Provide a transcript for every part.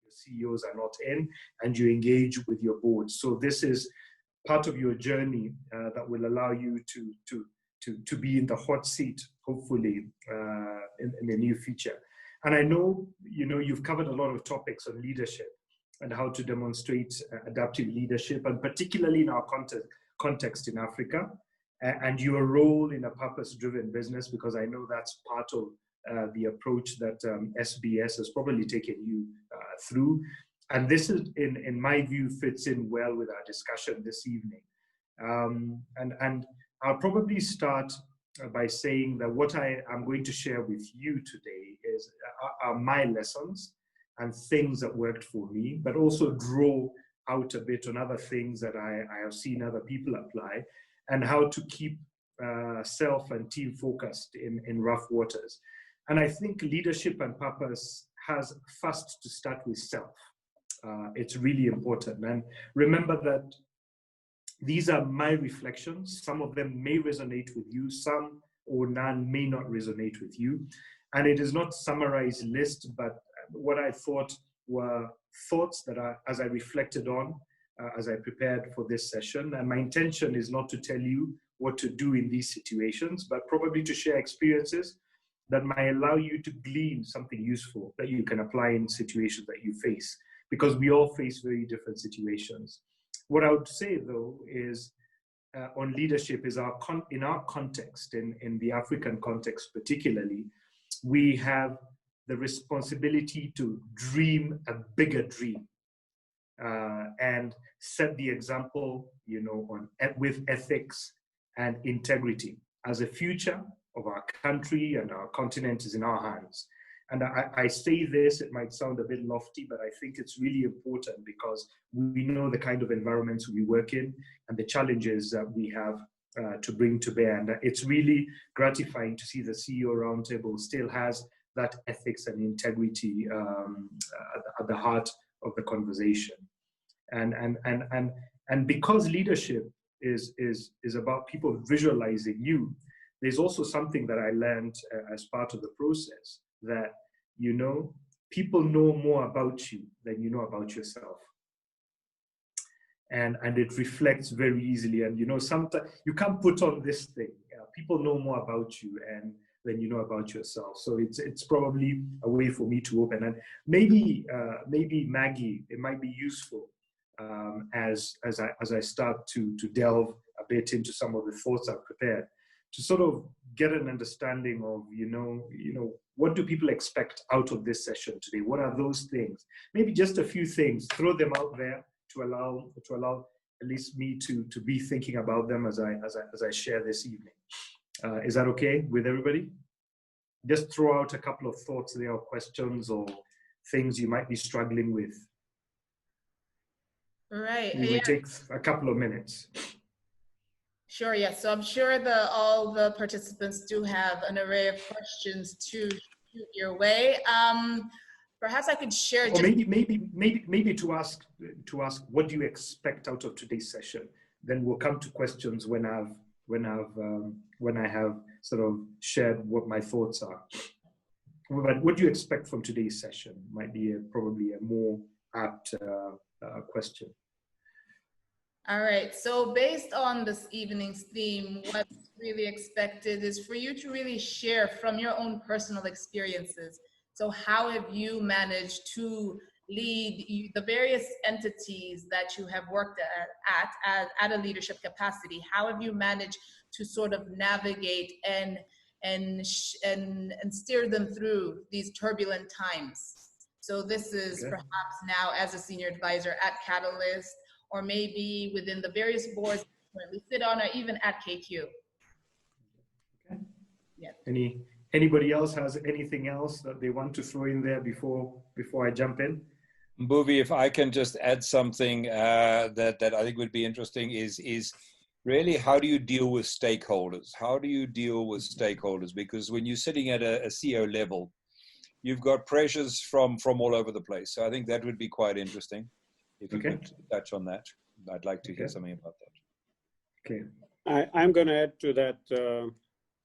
the CEOs are not in, and you engage with your board. So this is part of your journey that will allow you to be in the hot seat, hopefully, in the near future. And I know, you've covered a lot of topics on leadership and how to demonstrate adaptive leadership, and particularly in our context in Africa, and your role in a purpose-driven business, because I know that's part of the approach that SBS has probably taken you through. And this is, in my view, fits in well with our discussion this evening. And I'll probably start by saying that what I am going to share with you today are my lessons and things that worked for me, but also draw out a bit on other things that I have seen other people apply, and how to keep self and team focused in rough waters. And I think leadership and purpose has first to start with self. It's really important. And remember that these are my reflections. Some of them may resonate with you, some or none may not resonate with you. And it is not a summarized list, but what I thought were thoughts that as I reflected on, as I prepared for this session. And my intention is not to tell you what to do in these situations, but probably to share experiences that might allow you to glean something useful that you can apply in situations that you face, because we all face very different situations. What I would say, though, is on leadership is in our context, in the African context particularly, we have the responsibility to dream a bigger dream and set the example, with ethics and integrity, as a future of our country and our continent is in our hands. And I say this, it might sound a bit lofty, but I think it's really important because we know the kind of environments we work in and the challenges that we have to bring to bear. And it's really gratifying to see the CEO Roundtable still has that ethics and integrity at the heart of the conversation. And because leadership is about people visualizing you, there's also something that I learned as part of the process, that people know more about you than you know about yourself, and it reflects very easily. And sometimes you can't put on this thing. People know more about you and than you know about yourself. So it's probably a way for me to open, and maybe Maggie, it might be useful as I start to delve a bit into some of the thoughts I've prepared, to sort of get an understanding of, what do people expect out of this session today? What are those things? Maybe just a few things, throw them out there to allow at least me to be thinking about them as I share this evening. Is that okay with everybody? Just throw out a couple of thoughts there, or questions or things you might be struggling with. Right. We will take a couple of minutes. Sure, yes. So I'm sure all the participants do have an array of questions to shoot your way. Perhaps I could share. Or maybe to ask what do you expect out of today's session? Then we'll come to questions when I have sort of shared what my thoughts are. But what do you expect from today's session might be probably a more apt question. All right, so based on this evening's theme, what's really expected is for you to really share from your own personal experiences. So how have you managed to lead the various entities that you have worked at a leadership capacity? How have you managed to sort of navigate and steer them through these turbulent times? So this is perhaps now as a senior advisor at Catalyst, or maybe within the various boards you currently sit on, or even at KQ. Okay. Yeah. Anybody else has anything else that they want to throw in there before I jump in? Mbuvi, if I can just add something that I think would be interesting is really, how do you deal with stakeholders? How do you deal with stakeholders? Because when you're sitting at a CEO level, you've got pressures from all over the place. So I think that would be quite interesting. If you could touch on that, I'd like to hear something about that. Okay. I'm going to add to that.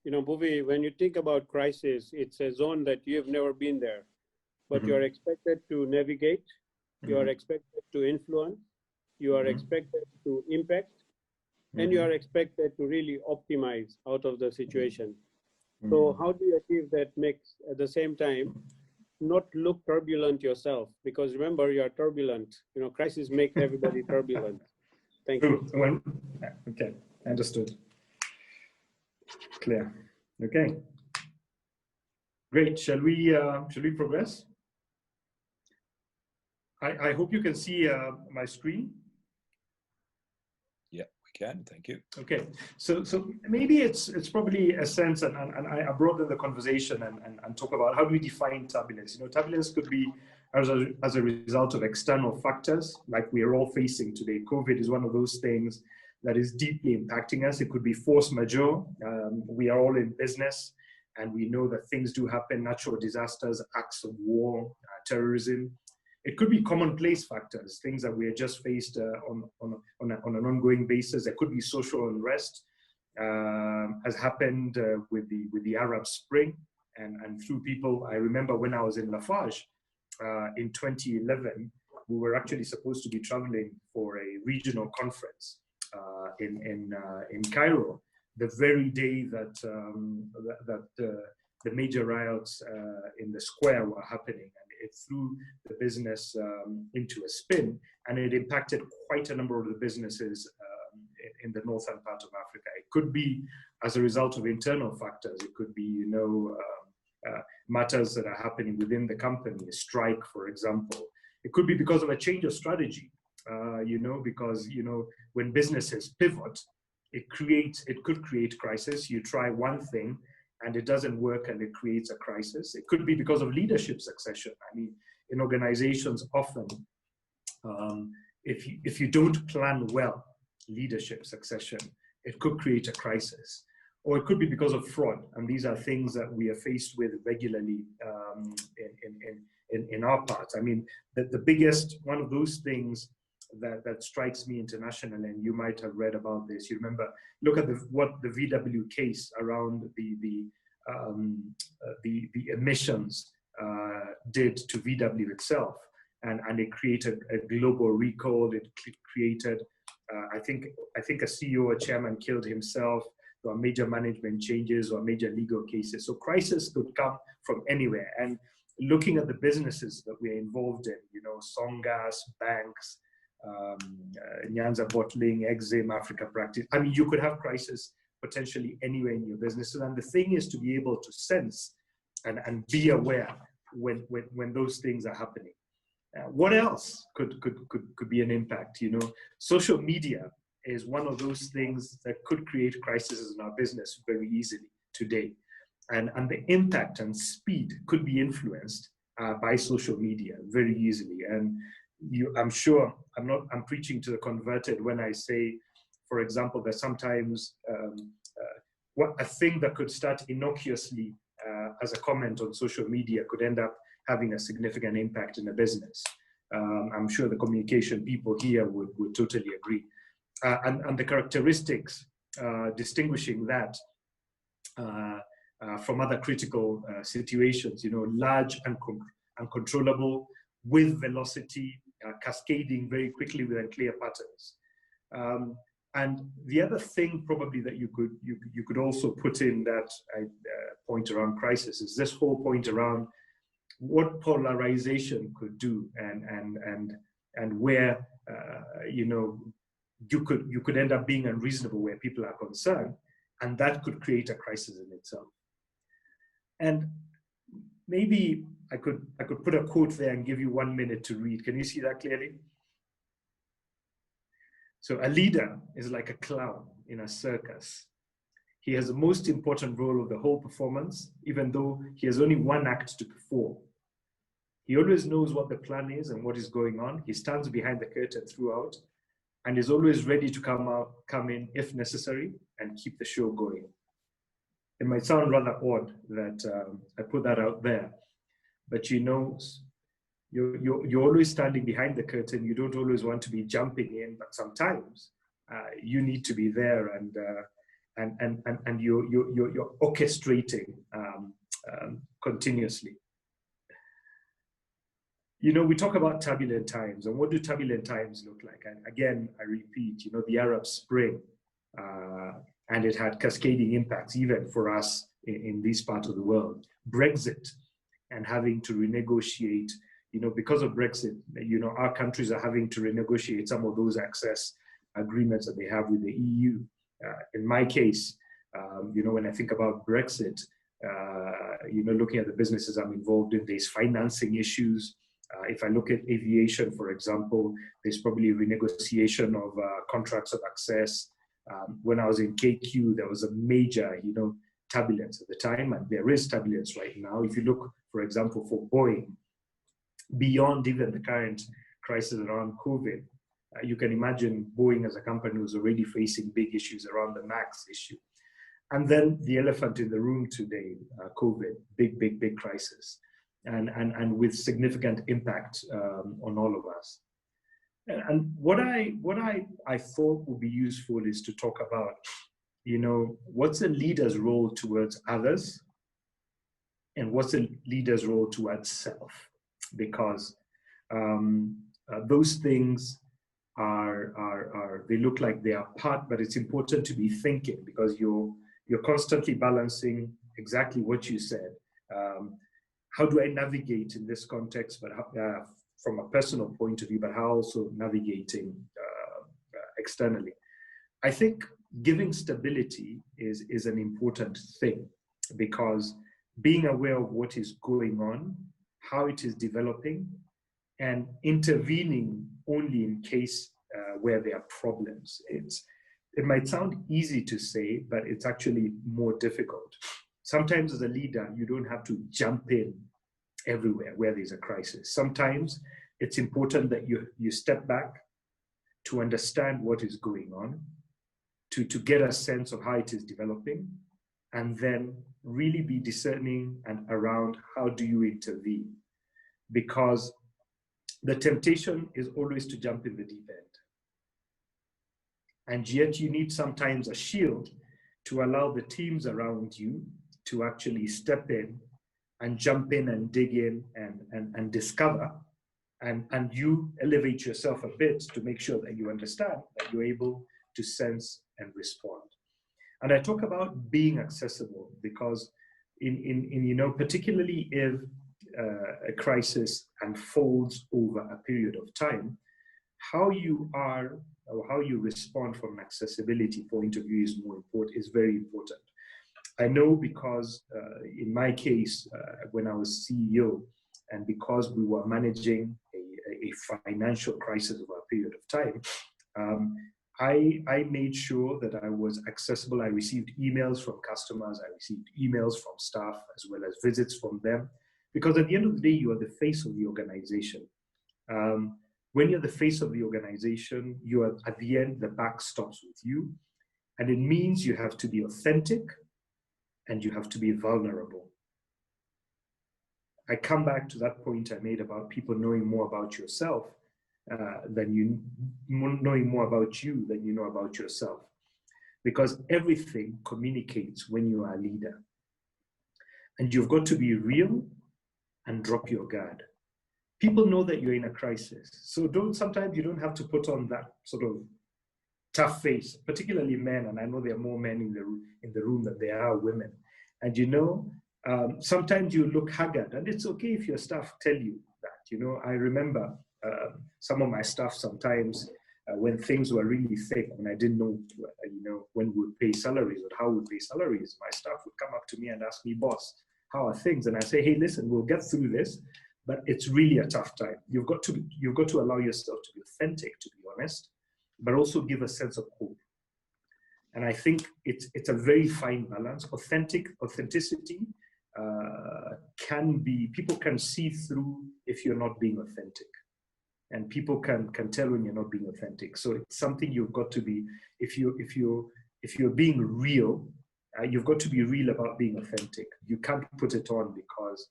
Mbuvi, when you think about crisis, it's a zone that you've never been there, but you're expected to navigate you are expected to influence, you are expected to impact, and you are expected to really optimize out of the situation. So how do you achieve that mix at the same time? Not look turbulent yourself, because remember, you are turbulent. You know, crises make everybody turbulent. Thank you. Okay, understood. Clear. Okay. Great. Shall we progress? I hope you can see my screen. Yeah, we can. Thank you. Okay. So maybe it's probably a sense, and I broaden the conversation and talk about how do we define turbulence. You know, turbulence could be as a result of external factors like we are all facing today. COVID is one of those things that is deeply impacting us. It could be force majeure. We are all in business, and we know that things do happen: natural disasters, acts of war, terrorism. It could be commonplace factors, things that we are just faced on an ongoing basis. There could be social unrest, as happened with the Arab Spring, and through people. I remember when I was in Lafarge in 2011, we were actually supposed to be traveling for a regional conference in Cairo, the very day that the major riots in the square were happening. It threw the business into a spin, and it impacted quite a number of the businesses in the northern part of Africa. It could be as a result of internal factors. It could be, you know, matters that are happening within the company, a strike, for example. It could be because of a change of strategy, you know, because, you know, when businesses pivot, it could create crisis. You try one thing, and it doesn't work, and it creates a crisis. It could be because of leadership succession. I mean, in organizations, often, if you don't plan well leadership succession, it could create a crisis. Or it could be because of fraud, and these are things that we are faced with regularly in our parts. I mean, the biggest one of those things that strikes me internationally, and you might have read about this. You remember, look at what the VW case around the emissions did to VW itself, and it created a global recall. It created, I think a CEO or chairman killed himself. There were major management changes or major legal cases. So crisis could come from anywhere. And looking at the businesses that we're involved in, you know, Songas, banks, Nyanza Bottling, Exim, Africa Practice. I mean, you could have crisis potentially anywhere in your businesses. And the thing is to be able to sense and be aware when those things are happening. What else could be an impact? You know, social media is one of those things that could create crises in our business very easily today. And the impact and speed could be influenced by social media very easily. And I'm sure I'm preaching to the converted when I say, for example, that sometimes a thing that could start innocuously as a comment on social media could end up having a significant impact in a business. I'm sure the communication people here would totally agree. And the characteristics distinguishing that from other critical situations, you know, large and uncontrollable, with velocity, cascading very quickly with unclear patterns. And the other thing probably that you could also put in that point around crisis is this whole point around what polarization could do, and where you know, you could end up being unreasonable where people are concerned, and that could create a crisis in itself. And maybe I could put a quote there and give you 1 minute to read. Can you see that clearly? So a leader is like a clown in a circus. He has the most important role of the whole performance, even though he has only one act to perform. He always knows what the plan is and what is going on. He stands behind the curtain throughout, and is always ready to come in if necessary and keep the show going. It might sound rather odd that I put that out there, but you know, you're always standing behind the curtain. You don't always want to be jumping in, but sometimes you need to be there, and you're orchestrating continuously. we talk about turbulent times, and what do turbulent times look like? And again, I repeat, the Arab Spring, and it had cascading impacts even for us in this part of the world. Brexit, and having to renegotiate, because of Brexit, our countries are having to renegotiate some of those access agreements that they have with the EU. In my case, when I think about Brexit, looking at the businesses I'm involved in, there's financing issues. If I look at aviation, for example, there's probably a renegotiation of contracts of access. When I was in KQ, there was a major, turbulence at the time, and there is turbulence right now. If you look, for example, for Boeing, beyond even the current crisis around COVID, you can imagine Boeing as a company was already facing big issues around the MAX issue. And then the elephant in the room today, COVID, big crisis, and with significant impact on all of us. And what I thought would be useful is to talk about, what's a leader's role towards others, and what's a leader's role towards self, because those things they look like they are apart, but it's important to be thinking, because you're constantly balancing exactly what you said. How do I navigate in this context, but from a personal point of view, but how also navigating externally? I think giving stability is an important thing, because being aware of what is going on, how it is developing, and intervening only in case where there are problems. It might sound easy to say, but it's actually more difficult. Sometimes as a leader, you don't have to jump in everywhere where there's a crisis. Sometimes it's important that you step back to understand what is going on, to get a sense of how it is developing, and then really be discerning and around how do you intervene. Because the temptation is always to jump in the deep end. And yet you need sometimes a shield to allow the teams around you to actually step in and jump in and dig in and discover, and you elevate yourself a bit to make sure that you understand, that you're able to sense and respond. And I talk about being accessible because particularly if a crisis unfolds over a period of time, how you are or how you respond from an accessibility point of view is very important. I know because in my case, when I was CEO, and because we were managing a financial crisis over a period of time, I made sure that I was accessible. I received emails from customers, I received emails from staff, as well as visits from them, because at the end of the day, you are the face of the organization. When you're the face of the organization, you are, at the end, the buck stops with you. And it means you have to be authentic and you have to be vulnerable. I come back to that point I made about people knowing more about yourself knowing more about you than you know about yourself. Because everything communicates when you are a leader. And you've got to be real and drop your guard. People know that you're in a crisis. So sometimes you don't have to put on that sort of tough face, particularly men. And I know there are more men in the room than there are women. And sometimes you look haggard, and it's okay if your staff tell you that. I remember some of my staff sometimes when things were really thick, and I didn't know, when we would pay salaries or how we would pay salaries, my staff would come up to me and ask me, boss, how are things? And I say, hey, listen, we'll get through this, but it's really a tough time. You've got to allow yourself to be authentic, to be honest, but also give a sense of hope. And I think it's a very fine balance. Authenticity people can see through if you're not being authentic. And people can tell when you're not being authentic. So it's something you've got to be, if you're being real, you've got to be real about being authentic. You can't put it on because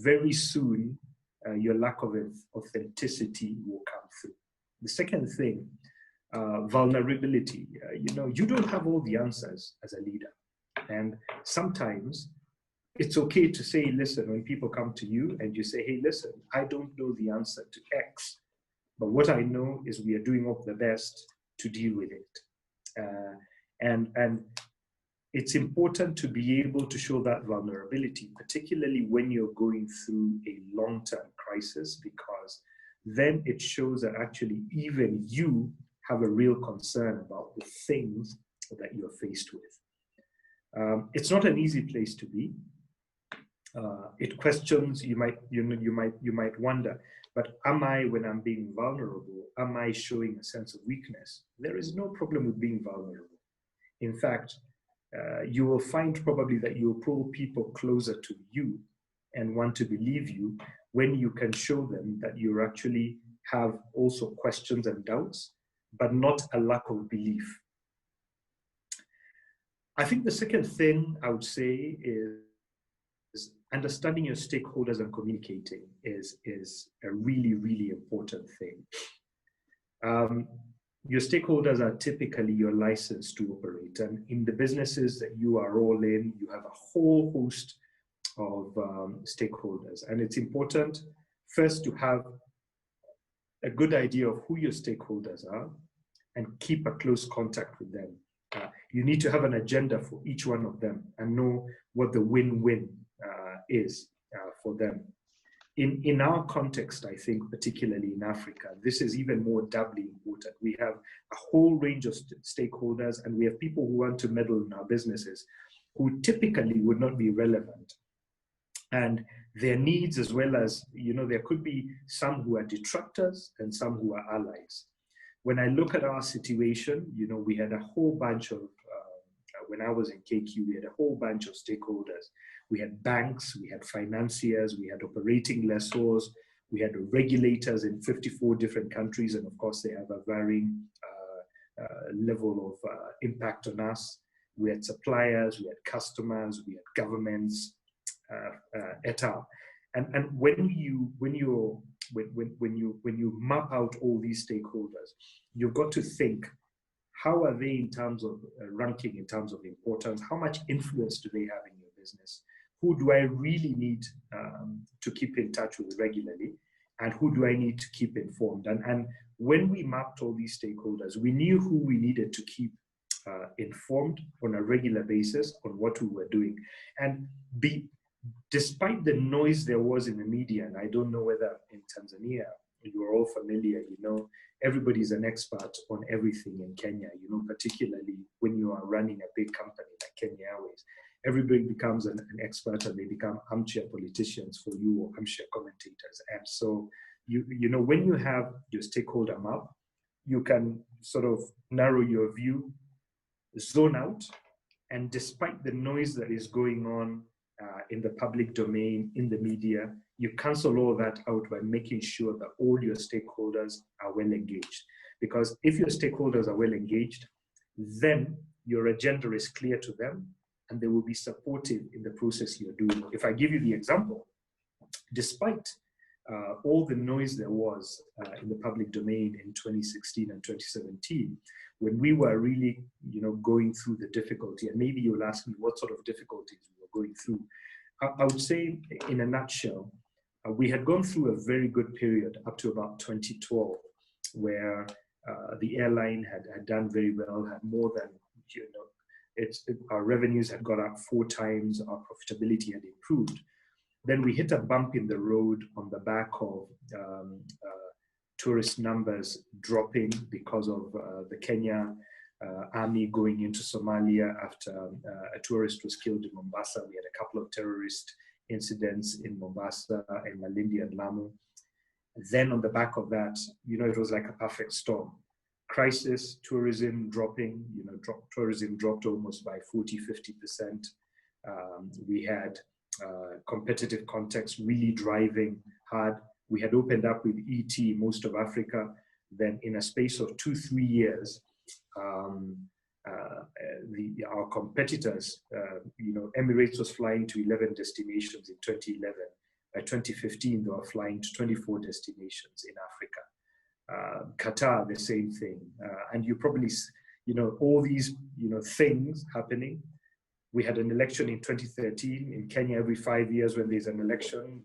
very soon your lack of authenticity will come through. The second thing, vulnerability. You don't have all the answers as a leader. And sometimes it's okay to say, listen, when people come to you and you say, hey, listen, I don't know the answer to X, but what I know is we are doing our the best to deal with it. And it's important to be able to show that vulnerability, particularly when you're going through a long-term crisis, because then it shows that actually even you have a real concern about the things that you're faced with. It's not an easy place to be. It questions, you might wonder, but am I, when I'm being vulnerable, am I showing a sense of weakness? There is no problem with being vulnerable. In fact, you will find probably that you'll pull people closer to you and want to believe you when you can show them that you actually have also questions and doubts, but not a lack of belief. I think the second thing I would say is understanding your stakeholders and communicating is a really, really important thing. Your stakeholders are typically your license to operate. And in the businesses that you are all in, you have a whole host of stakeholders. And it's important first to have a good idea of who your stakeholders are and keep a close contact with them. You need to have an agenda for each one of them and know what the win-win is for them. In our context, I think, particularly in Africa, this is even more doubly important. We have a whole range of stakeholders, and we have people who want to meddle in our businesses who typically would not be relevant. And their needs, as well as, there could be some who are detractors and some who are allies. When I look at our situation, we had a whole bunch of, when I was in KQ, we had a whole bunch of stakeholders. We had banks, we had financiers, we had operating lessors, we had regulators in 54 different countries, and of course they have a varying level of impact on us. We had suppliers, we had customers, we had governments, et al. And when you map out all these stakeholders, you've got to think, how are they in terms of ranking, in terms of importance? How much influence do they have in your business? Who do I really need to keep in touch with regularly? And who do I need to keep informed? And when we mapped all these stakeholders, we knew who we needed to keep informed on a regular basis on what we were doing. And despite the noise there was in the media, and I don't know whether in Tanzania, you are all familiar, everybody's an expert on everything in Kenya, particularly when you are running a big company like Kenya Airways. Everybody becomes an expert, and they become armchair politicians for you, or armchair commentators. And so, when you have your stakeholder map, you can sort of narrow your view, zone out, and despite the noise that is going on in the public domain, in the media, you cancel all that out by making sure that all your stakeholders are well engaged. Because if your stakeholders are well engaged, then your agenda is clear to them, and they will be supportive in the process you're doing. If I give you the example, despite all the noise there was in the public domain in 2016 and 2017, when we were really, going through the difficulty, and maybe you'll ask me what sort of difficulties we were going through. I would say, in a nutshell, we had gone through a very good period up to about 2012, where the airline had done very well, had more than, our revenues had gone up 4 times, our profitability had improved. Then we hit a bump in the road on the back of tourist numbers dropping because of the Kenya army going into Somalia after a tourist was killed in Mombasa. We had a couple of terrorist incidents in Mombasa and Malindi and Lamu. Then on the back of that, it was like a perfect storm. Crisis, tourism dropping, tourism dropped almost by 40, 50%. We had competitive context really driving hard. We had opened up with ET most of Africa. Then in a space of 2-3 years, our competitors, Emirates was flying to 11 destinations in 2011. By 2015, they were flying to 24 destinations in Africa. Qatar, the same thing. And you probably, all these, things happening. We had an election in 2013 in Kenya. Every 5 years, when there's an election,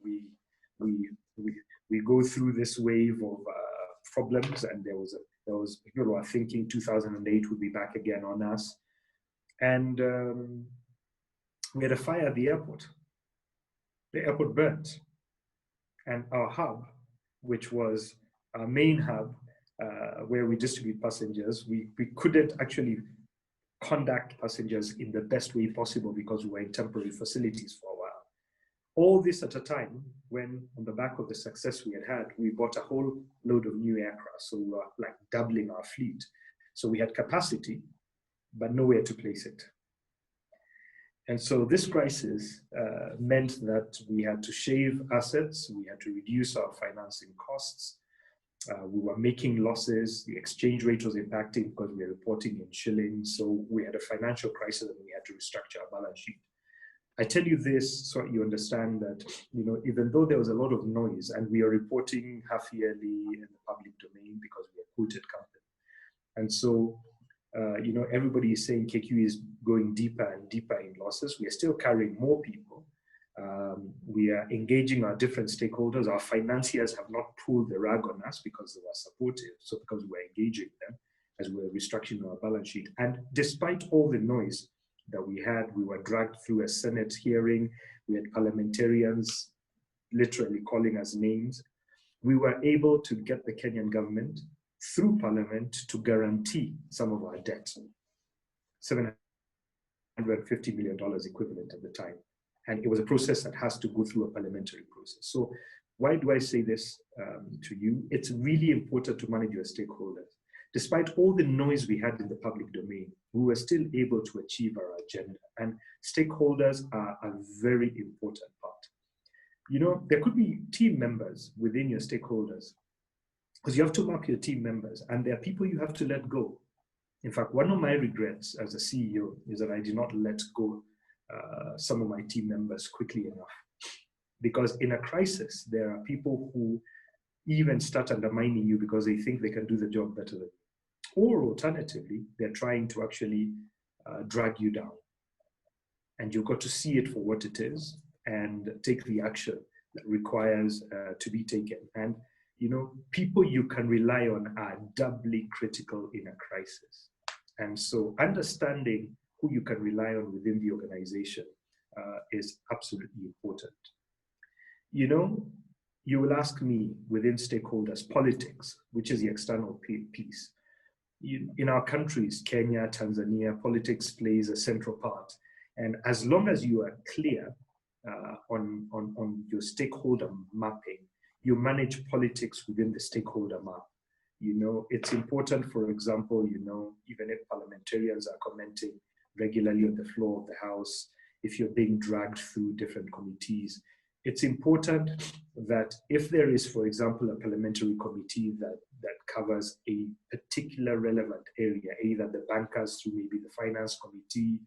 we go through this wave of problems, and there was people were thinking 2008 would be back again on us, and we had a fire at the airport. The airport burnt, and our hub, which was our main hub, where we distribute passengers, we couldn't actually conduct passengers in the best way possible because we were in temporary facilities for a while. All this at a time when, on the back of the success we had, we bought a whole load of new aircraft. So we were like doubling our fleet. So we had capacity, but nowhere to place it. And so this crisis meant that we had to shave assets, we had to reduce our financing costs. We were making losses. The exchange rate was impacting because we were reporting in shillings. So we had a financial crisis, and we had to restructure our balance sheet. I tell you this so you understand that, you know, even though there was a lot of noise, and we are reporting half yearly in the public domain because we are a quoted company, and so you know, everybody is saying KQ is going deeper and deeper in losses. We are still carrying more people. We are engaging our different stakeholders. Our financiers have not pulled the rug on us because they were supportive. So because we're engaging them as we're restructuring our balance sheet. And despite all the noise that we had, we were dragged through a Senate hearing. We had parliamentarians literally calling us names. We were able to get the Kenyan government through Parliament to guarantee some of our debt, $750 million equivalent at the time. And it was a process that has to go through a parliamentary process. So why do I say this to you? It's really important to manage your stakeholders. Despite all the noise we had in the public domain, we were still able to achieve our agenda. And stakeholders are a very important part. You know, there could be team members within your stakeholders, because you have to map your team members, and there are people you have to let go. In fact, one of my regrets as a CEO is that I did not let go some of my team members quickly enough. Because in a crisis, there are people who even start undermining you because they think they can do the job better than you. Or alternatively, they're trying to actually drag you down. And you've got to see it for what it is and take the action that requires to be taken. And you know, people you can rely on are doubly critical in a crisis. And so understanding who you can rely on within the organization is absolutely important. You know, you will ask me within stakeholders, politics, which is the external piece. In our countries, Kenya, Tanzania, politics plays a central part. And as long as you are clear on your stakeholder mapping, you manage politics within the stakeholder map. You know, it's important, for example, you know, even if parliamentarians are commenting regularly on the floor of the House, if you're being dragged through different committees, it's important that if there is, for example, a parliamentary committee that covers a particular relevant area, either the bankers through maybe the finance committee,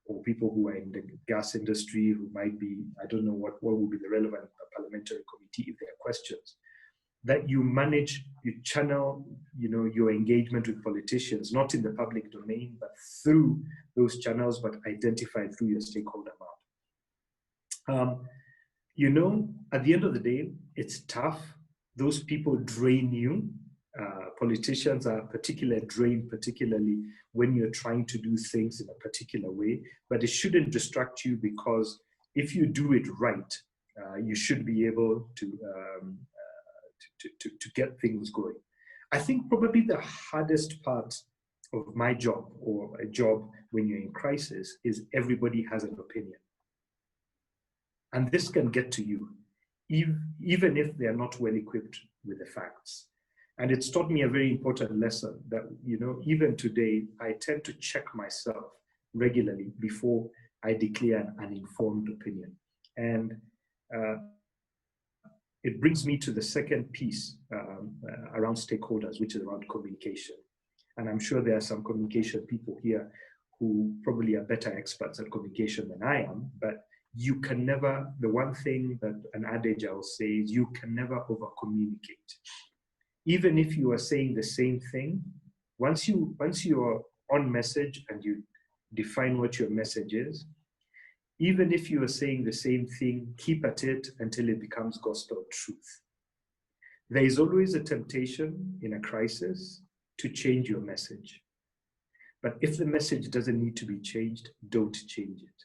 or people who are in the gas industry who might be, I don't know what would be the relevant parliamentary committee if there are questions, that you manage, you channel, you know, your engagement with politicians, not in the public domain, but through those channels, but identified through your stakeholder map. You know, at the end of the day, it's tough. Those people drain you. Politicians are drained, particularly when you're trying to do things in a particular way, but it shouldn't distract you, because if you do it right, you should be able to get things going. I think probably the hardest part of my job, or a job when you're in crisis, is everybody has an opinion. And this can get to you, even if they're not well equipped with the facts. And it's taught me a very important lesson that, you know, even today, I tend to check myself regularly before I declare an informed opinion. And it brings me to the second piece around stakeholders, which is around communication. And I'm sure there are some communication people here who probably are better experts at communication than I am, but you can never, the one thing that an adage I'll say is, you can never over-communicate. Even if you are saying the same thing, once you're on message and you define what your message is, Even if you are saying the same thing, keep at it until it becomes gospel truth. There is always a temptation in a crisis to change your message. But if the message doesn't need to be changed, don't change it.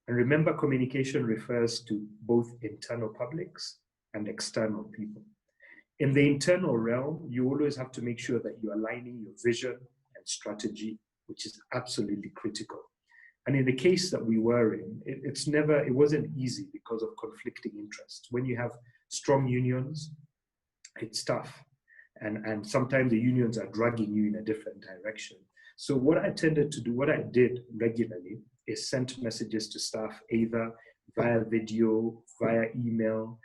And remember, communication refers to both internal publics and external people. In the internal realm, you always have to make sure that you're aligning your vision and strategy, which is absolutely critical. And in the case that we were in, it wasn't easy because of conflicting interests. When you have strong unions, it's tough. And sometimes the unions are dragging you in a different direction. So what I did regularly is send messages to staff either via video, via email,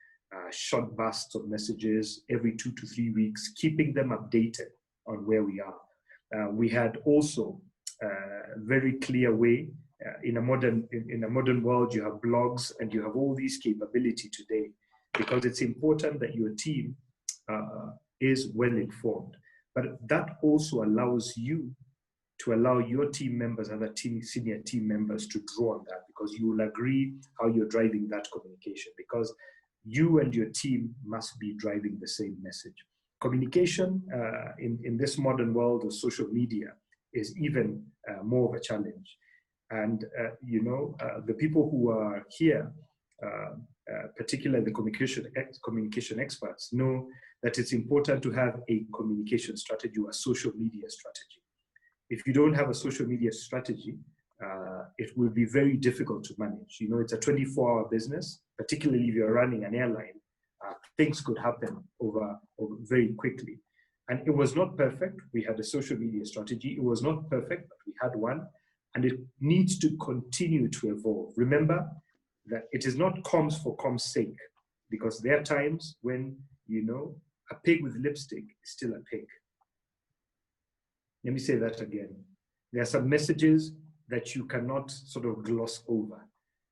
short bursts of messages every 2 to 3 weeks, keeping them updated on where we are. We had also a very clear way. In a modern world, you have blogs and you have all these capability today, because it's important that your team is well informed. But that also allows you to allow your team members, other senior team members, to draw on that, because you will agree how you're driving that communication, because you and your team must be driving the same message. Communication in this modern world of social media is even more of a challenge. And, the people who are here, particularly the communication experts, know that it's important to have a communication strategy or a social media strategy. If you don't have a social media strategy, it will be very difficult to manage. It's a 24-hour business, particularly if you're running an airline. Things could happen over very quickly. And it was not perfect. We had a social media strategy. It was not perfect, but we had one. And it needs to continue to evolve. Remember that it is not comms for comms sake, because there are times when, a pig with lipstick is still a pig. Let me say that again. There are some messages that you cannot sort of gloss over.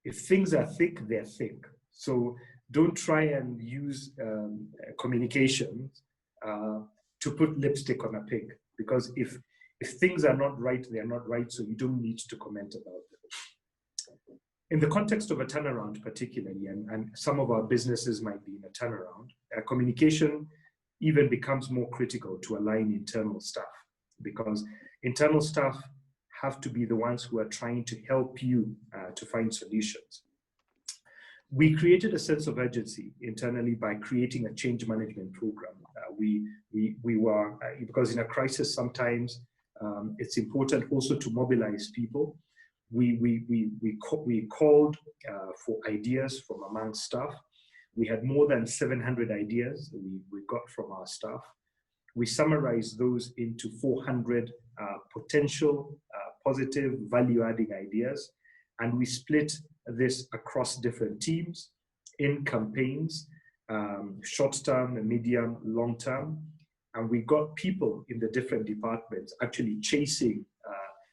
If things are thick, they're thick. So don't try and use communication to put lipstick on a pig, because if things are not right, they are not right, so you don't need to comment about them. In the context of a turnaround particularly, and some of our businesses might be in a turnaround, communication even becomes more critical to align internal staff, because internal staff have to be the ones who are trying to help you to find solutions. We created a sense of urgency internally by creating a change management program. We were, because in a crisis sometimes it's important also to mobilize people. We called for ideas from among staff. We had more than 700 ideas we got from our staff. We summarized those into 400 potential positive value-adding ideas, and we split this across different teams in campaigns, short-term, medium, long-term, and we got people in the different departments actually chasing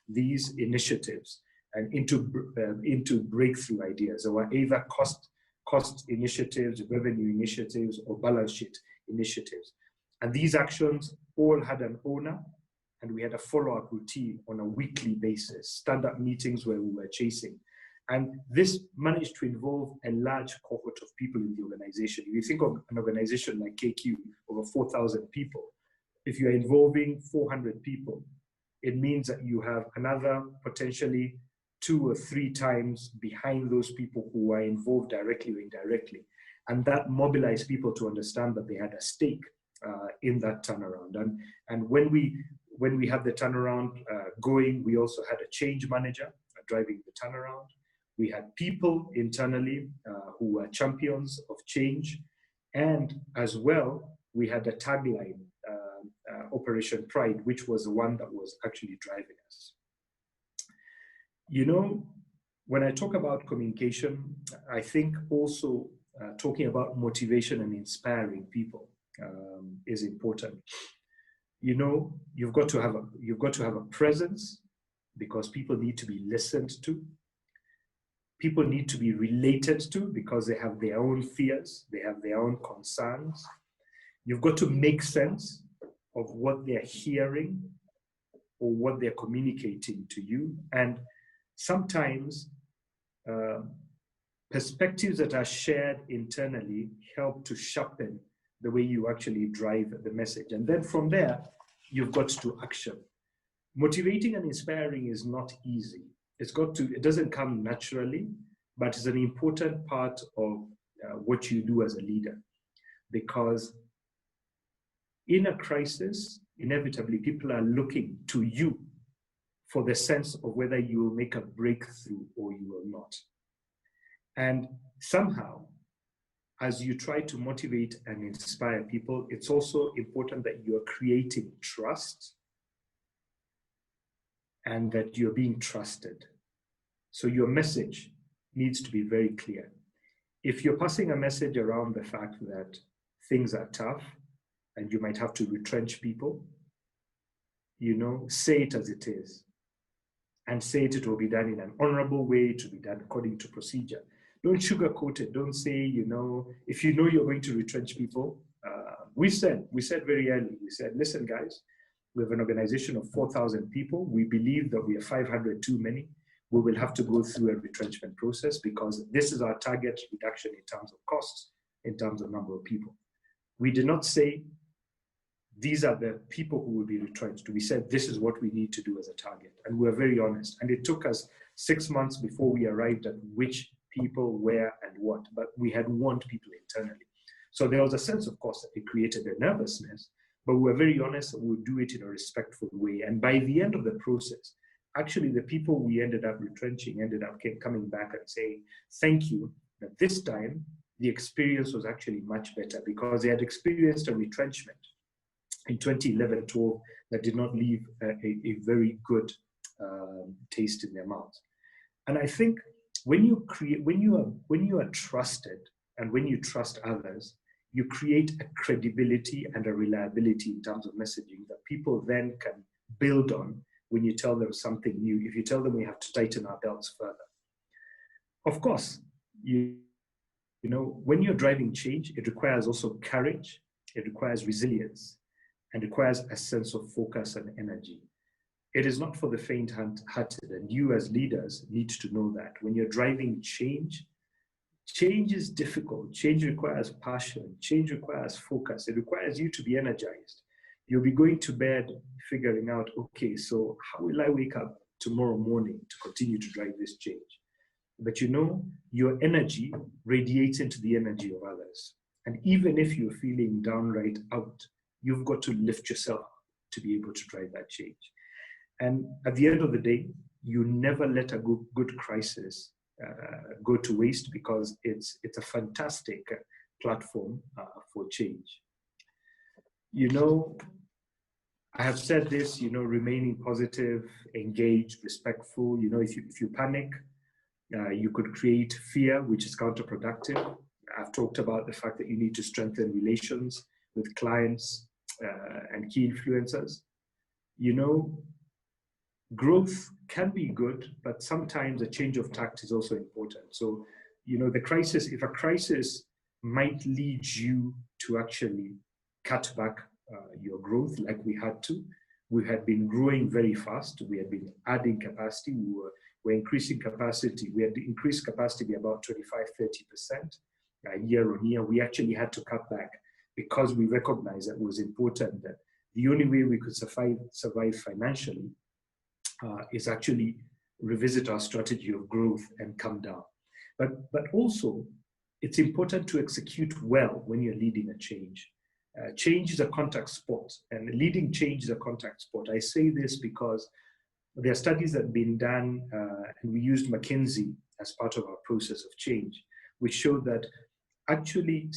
these initiatives and into breakthrough ideas. There were either cost initiatives, revenue initiatives, or balance sheet initiatives. And these actions all had an owner, and we had a follow-up routine on a weekly basis, stand-up meetings where we were chasing. And this managed to involve a large cohort of people in the organization. If you think of an organization like KQ, over 4,000 people, if you're involving 400 people, it means that you have another potentially 2 or 3 times behind those people who are involved directly or indirectly. And that mobilized people to understand that they had a stake in that turnaround. And when we had the turnaround going, we also had a change manager driving the turnaround. We had people internally who were champions of change. And as well, we had a tagline, Operation Pride, which was the one that was actually driving us. When I talk about communication, I think also talking about motivation and inspiring people is important. You've got to have a presence, because people need to be listened to. People need to be related to, because they have their own fears, they have their own concerns. You've got to make sense of what they're hearing or what they're communicating to you. And sometimes perspectives that are shared internally help to sharpen the way you actually drive the message. And then from there, you've got to action. Motivating and inspiring is not easy. It doesn't come naturally, but it's an important part of what you do as a leader. Because in a crisis, inevitably, people are looking to you for the sense of whether you will make a breakthrough or you will not. And somehow, as you try to motivate and inspire people, it's also important that you're creating trust and that you're being trusted. So your message needs to be very clear. If you're passing a message around the fact that things are tough and you might have to retrench people, say it as it is. And say it will be done in an honorable way, to be done according to procedure. Don't sugarcoat it. Don't say, if you know you're going to retrench people. We said very early, we said, listen, guys, we have an organization of 4,000 people. We believe that we are 500 too many. We will have to go through a retrenchment process because this is our target reduction in terms of costs, in terms of number of people. We did not say these are the people who will be retrenched. We said this is what we need to do as a target. And we're very honest. And it took us 6 months before we arrived at which people, where, and what. But we had warned people internally. So there was a sense, of course, that it created a nervousness. But we were very honest that we'll do it in a respectful way. And by the end of the process, actually the people we ended up retrenching ended up coming back and saying, thank you, that this time the experience was actually much better because they had experienced a retrenchment in 2011-12 that did not leave a very good taste in their mouths. And I think when you are trusted and when you trust others, you create a credibility and a reliability in terms of messaging that people then can build on when you tell them something new. If you tell them we have to tighten our belts further. Of course, when you're driving change, it requires also courage, it requires resilience, and requires a sense of focus and energy. It is not for the faint-hearted, and you as leaders need to know that. When you're driving change, change is difficult. Change requires passion. Change requires focus. It requires you to be energized. You'll be going to bed figuring out, okay, so how will I wake up tomorrow morning to continue to drive this change? But your energy radiates into the energy of others. And even if you're feeling downright out, you've got to lift yourself to be able to drive that change. And at the end of the day, you never let a good crisis go to waste because it's a fantastic platform for change. I have said this, remaining positive, engaged, respectful. If you panic, you could create fear, which is counterproductive. I've talked about the fact that you need to strengthen relations with clients and key influencers. Growth can be good, but sometimes a change of tact is also important. So, if a crisis might lead you to actually cut back your growth like we had to. We had been growing very fast. We had been adding capacity. We were increasing capacity. We had increased capacity by about 25-30% year on year. We actually had to cut back because we recognized that it was important that the only way we could survive financially is actually revisit our strategy of growth and come down. But also, it's important to execute well when you're leading a change. Change is a contact sport, and leading change is a contact sport. I say this because there are studies that have been done, and we used McKinsey as part of our process of change, which showed that actually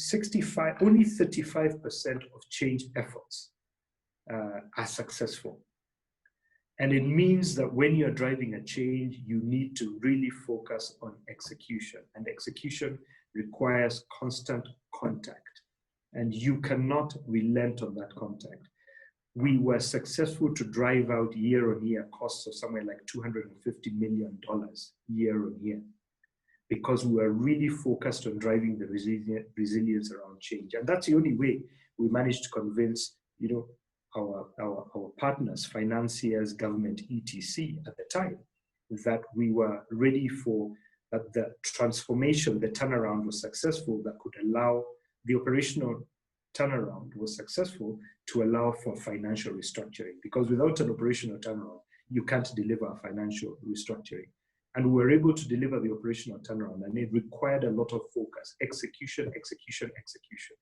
only 35% of change efforts are successful. And it means that when you're driving a change, you need to really focus on execution. And execution requires constant contact. And you cannot relent on that contact. We were successful to drive out year-on-year costs of somewhere like $250 million year on year, because we were really focused on driving the resilience around change. And that's the only way we managed to convince, our partners, financiers, government, etc. at the time, that we were ready for that the transformation, the turnaround was successful, that could allow the operational turnaround was successful to allow for financial restructuring. Because without an operational turnaround, you can't deliver a financial restructuring. And we were able to deliver the operational turnaround, and it required a lot of focus, execution, execution, execution.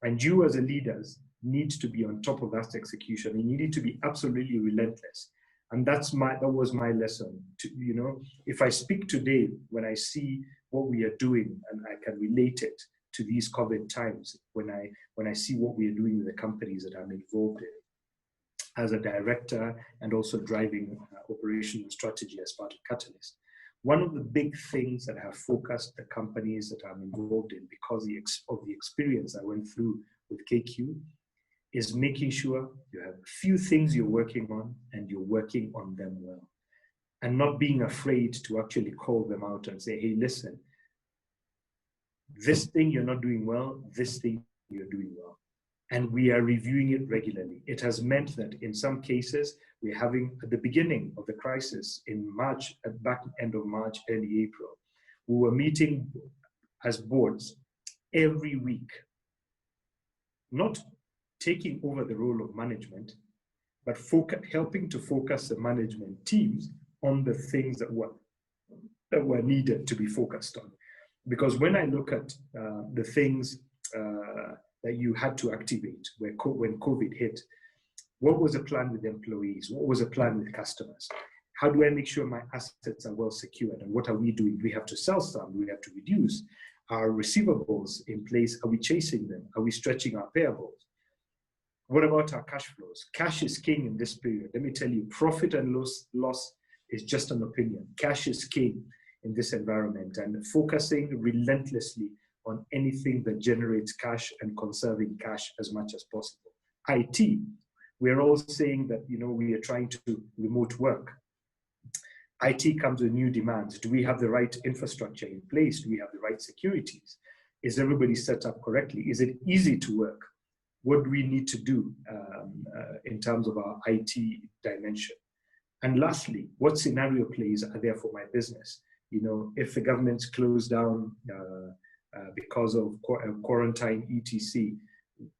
And you as a leaders need to be on top of that execution. You need to be absolutely relentless. And that was my lesson. If I speak today, when I see what we are doing, and I can relate it to these COVID times, when I see what we are doing with the companies that I'm involved in as a director, and also driving operational strategy as part of Catalyst. One of the big things that have focused the companies that I'm involved in, because of the experience I went through with KQ, is making sure you have a few things you're working on and you're working on them well. And not being afraid to actually call them out and say, hey, listen, this thing you're not doing well, this thing you're doing well. And we are reviewing it regularly. It has meant that in some cases, we're having, at the beginning of the crisis in March, at back end of March, early April, we were meeting as boards every week, not taking over the role of management, but helping to focus the management teams on the things that were needed to be focused on. Because when I look at the things that you had to activate when COVID hit, what was the plan with employees? What was the plan with customers? How do I make sure my assets are well secured? And what are we doing? We have to sell some, we have to reduce our receivables in place. Are we chasing them? Are we stretching our payables? What about our cash flows? Cash is king in this period. Let me tell you, profit and loss is just an opinion. Cash is king in this environment, and focusing relentlessly on anything that generates cash and conserving cash as much as possible. IT, we're all saying that, we are trying to remote work. IT comes with new demands. Do we have the right infrastructure in place? Do we have the right securities? Is everybody set up correctly? Is it easy to work? What do we need to do in terms of our IT dimension? And lastly, what scenario plays are there for my business? If the government's closed down because of quarantine, etc.,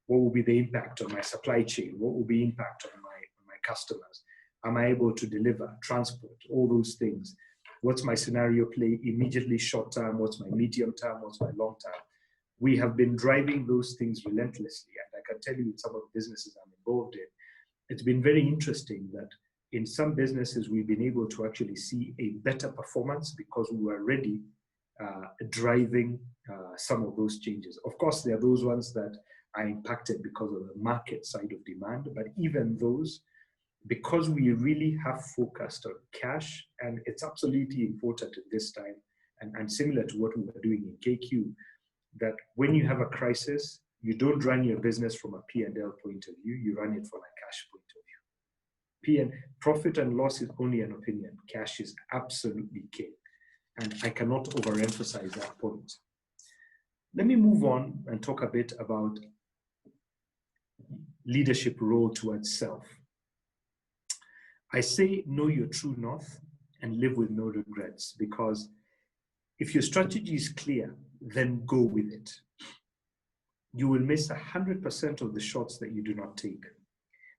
what will be the impact on my supply chain? What will be the impact on my customers? Am I able to deliver, transport, all those things? What's my scenario play immediately short term? What's my medium term? What's my long term? We have been driving those things relentlessly. And I can tell you in some of the businesses I'm involved in, it's been very interesting that in some businesses, we've been able to actually see a better performance because we were already driving some of those changes. Of course, there are those ones that are impacted because of the market side of demand, but even those, because we really have focused on cash, and it's absolutely important at this time, and similar to what we were doing in KQ, that when you have a crisis, you don't run your business from a P&L point of view, you run it from a cash point of view. Profit and loss is only an opinion. Cash is absolutely king. And I cannot overemphasize that point. Let me move on and talk a bit about leadership role towards self. I say know your true north and live with no regrets, because if your strategy is clear, then go with it. You will miss 100% of the shots that you do not take.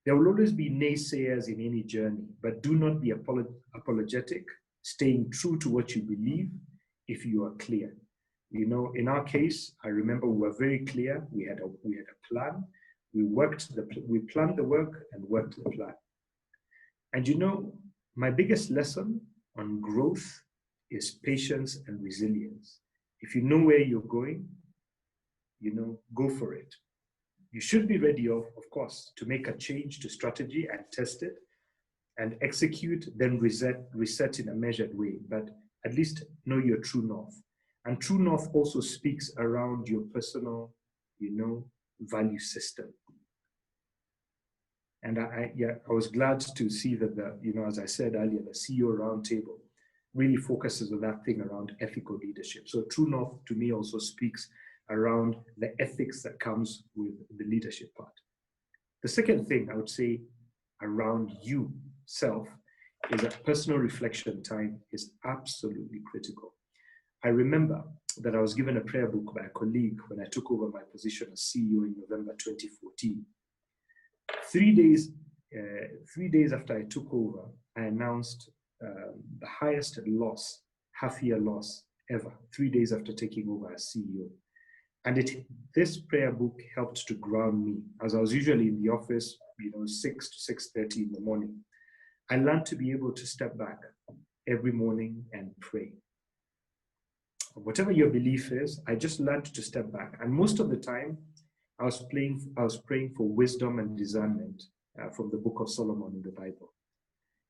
There will always be naysayers in any journey, but do not be apologetic, staying true to what you believe if you are clear. In our case, I remember we were very clear. We had a plan. We planned the work and worked the plan. And my biggest lesson on growth is patience and resilience. If you know where you're going, go for it. You should be ready, of course, to make a change to strategy and test it and execute, then reset in a measured way. But at least know your true north. And true north also speaks around your personal, value system. And I was glad to see that as I said earlier, the CEO roundtable really focuses on that thing around ethical leadership. So true north to me also speaks around the ethics that comes with the leadership part. The second thing I would say around you, self, is that personal reflection time is absolutely critical. I remember that I was given a prayer book by a colleague when I took over my position as CEO in November 2014. 3 days after I took over, I announced the highest loss, half-year loss ever, 3 days after taking over as CEO. And this prayer book helped to ground me, as I was usually in the office, 6 to 6:30 in the morning. I learned to be able to step back every morning and pray. Whatever your belief is, I just learned to step back. And most of the time, I was praying for wisdom and discernment from the book of Solomon in the Bible.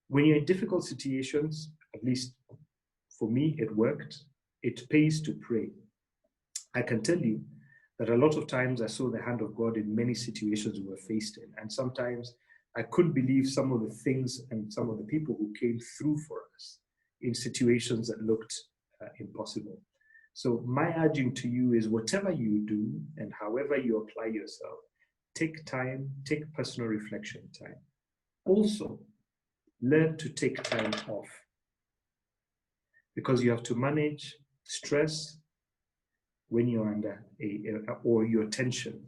When you're in difficult situations, at least for me, it worked. It pays to pray. I can tell you that a lot of times I saw the hand of God in many situations we were faced in. And sometimes I couldn't believe some of the things and some of the people who came through for us in situations that looked impossible. So my urging to you is, whatever you do and however you apply yourself, take time, take personal reflection time. Also, learn to take time off, because you have to manage stress when you're under or your tension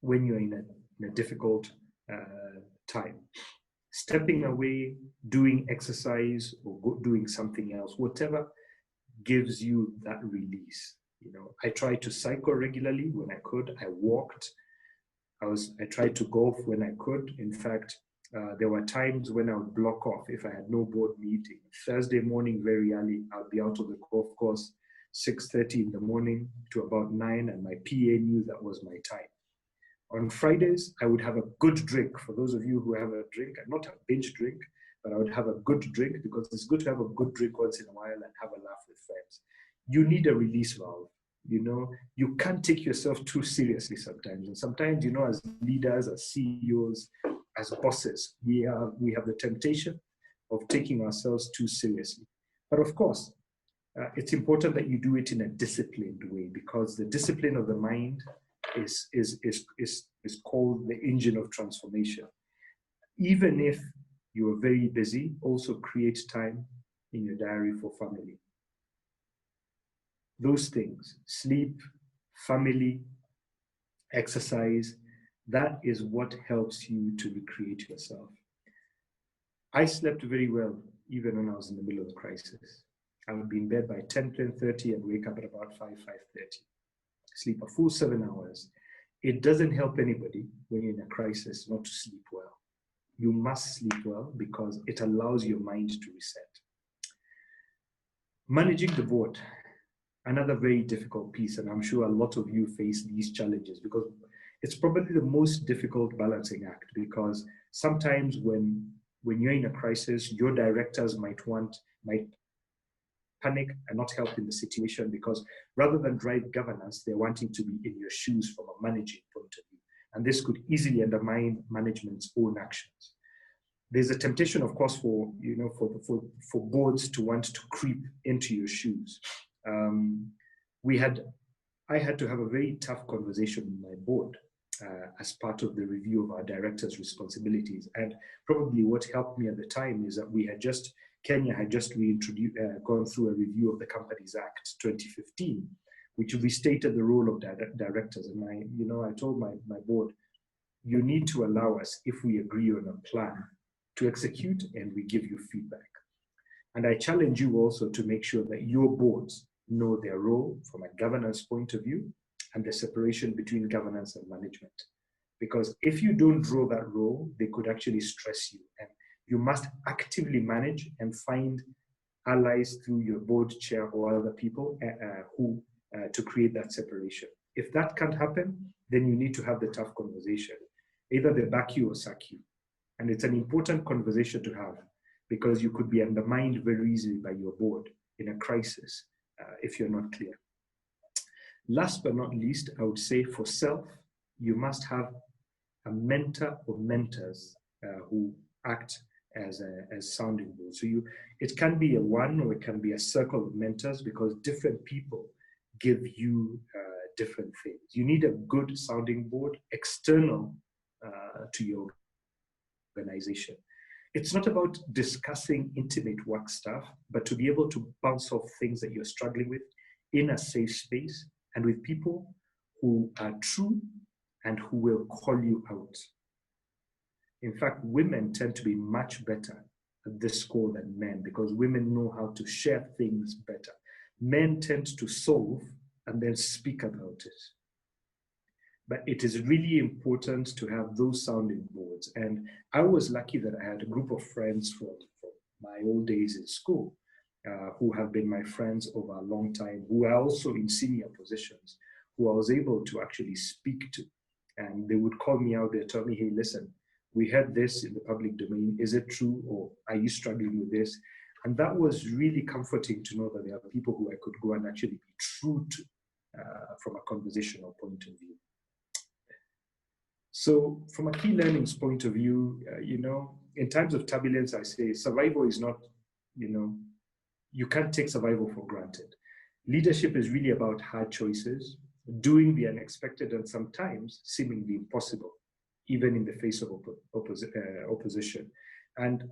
when you're in a difficult time. Stepping away, doing exercise or doing something else, whatever gives you that release. I tried to cycle regularly when I could. I walked. I tried to golf when I could. In fact, there were times when I would block off if I had no board meeting. Thursday morning, very early, I'll be out of the golf course, 6:30 in the morning to about 9, and my PA knew that was my time. On Fridays, I would have a good drink. For those of you who have a drink, and not a binge drink, but I would have a good drink, because it's good to have a good drink once in a while and have a laugh with friends. You need a release valve. You can't take yourself too seriously sometimes. And sometimes, as leaders, as CEOs, as bosses, we have the temptation of taking ourselves too seriously. But of course, it's important that you do it in a disciplined way, because the discipline of the mind is called the engine of transformation. Even if you are very busy, also create time in your diary for family. Those things, sleep, family, exercise, that is what helps you to recreate yourself. I slept very well, even when I was in the middle of the crisis. I would be in bed by 10:30 and wake up at about 5:30. Sleep a full 7 hours. It doesn't help anybody when you're in a crisis not to sleep well. You must sleep well, because it allows your mind to reset. Managing the board, another very difficult piece, and I'm sure a lot of you face these challenges, because it's probably the most difficult balancing act, because sometimes when you're in a crisis, your directors might panic and not help in the situation, because rather than drive governance, they're wanting to be in your shoes from a managing point of view. And this could easily undermine management's own actions. There's a temptation, of course, for boards to want to creep into your shoes. I had to have a very tough conversation with my board as part of the review of our directors' responsibilities. And probably what helped me at the time is that Kenya had just gone through a review of the Companies Act 2015, which restated the role of directors. And I told my board, you need to allow us, if we agree on a plan, to execute, and we give you feedback. And I challenge you also to make sure that your boards know their role from a governance point of view and the separation between governance and management. Because if you don't draw that role, they could actually stress you. And you must actively manage and find allies through your board chair or other people to create that separation. If that can't happen, then you need to have the tough conversation. Either they back you or sack you. And it's an important conversation to have, because you could be undermined very easily by your board in a crisis if you're not clear. Last but not least, I would say for self, you must have a mentor or mentors who act as sounding board. So it can be a one, or it can be a circle of mentors, because different people give you different things. You need a good sounding board external to your organization. it's not about discussing intimate work stuff, but to be able to bounce off things that you're struggling with in a safe space and with people who are true and who will call you out. In fact, women tend to be much better at this score than men because women know how to share things better. Men tend to solve and then speak about it. But it is really important to have those sounding boards. And I was lucky that I had a group of friends from my old days in school who have been my friends over a long time, who are also in senior positions, who I was able to actually speak to. And they would call me out, they'd tell me, hey, listen, we had this in the public domain. Is it true? Or are you struggling with this? And that was really comforting to know that there are people who I could go and actually be true to from a conversational point of view. So from a key learnings point of view, in times of turbulence, I say survival is not, you can't take survival for granted. Leadership is really about hard choices, doing the unexpected and sometimes seemingly impossible, even in the face of opposition. And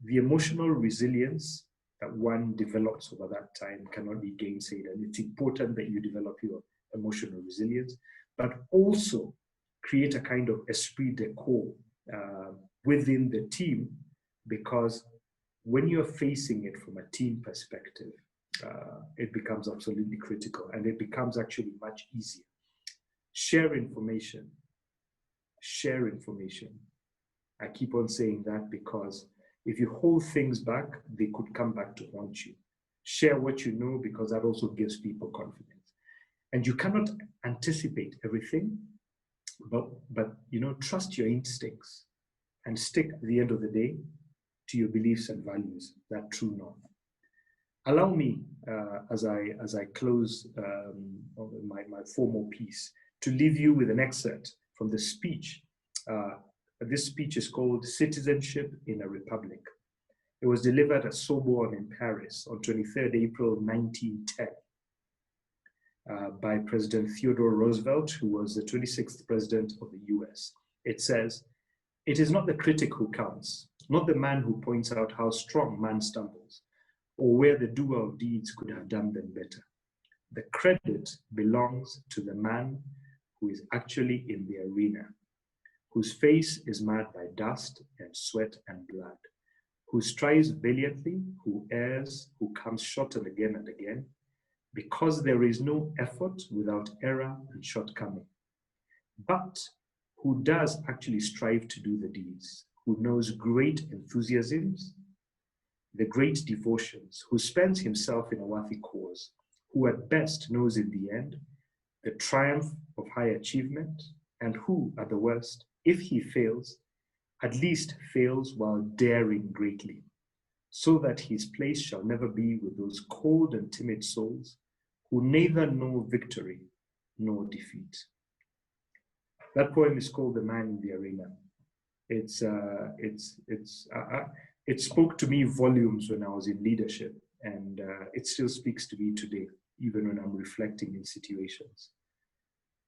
the emotional resilience that one develops over that time cannot be gainsaid. And it's important that you develop your emotional resilience, but also create a kind of esprit de corps within the team, because when you're facing it from a team perspective, it becomes absolutely critical and it becomes actually much easier. Share information. Share information. I keep on saying that because if you hold things back, they could come back to haunt you. Share what you know, because that also gives people confidence. And you cannot anticipate everything, but trust your instincts and stick at the end of the day to your beliefs and values, that true north. Allow me, as I close my formal piece, to leave you with an excerpt from the speech. This speech is called Citizenship in a Republic. It was delivered at Sorbonne in Paris on 23rd April 1910 by President Theodore Roosevelt, who was the 26th president of the US. It says, "It is not the critic who counts, not the man who points out how strong man stumbles, or where the doer of deeds could have done them better. The credit belongs to the man who is actually in the arena, whose face is marred by dust and sweat and blood, who strives valiantly, who errs, who comes short again and again, because there is no effort without error and shortcoming, but who does actually strive to do the deeds, who knows great enthusiasms, the great devotions, who spends himself in a worthy cause, who at best knows in the end the triumph of high achievement, and who, at the worst, if he fails, at least fails while daring greatly, so that his place shall never be with those cold and timid souls who neither know victory nor defeat." That poem is called The Man in the Arena. It spoke to me volumes when I was in leadership, and it still speaks to me today, even when I'm reflecting in situations.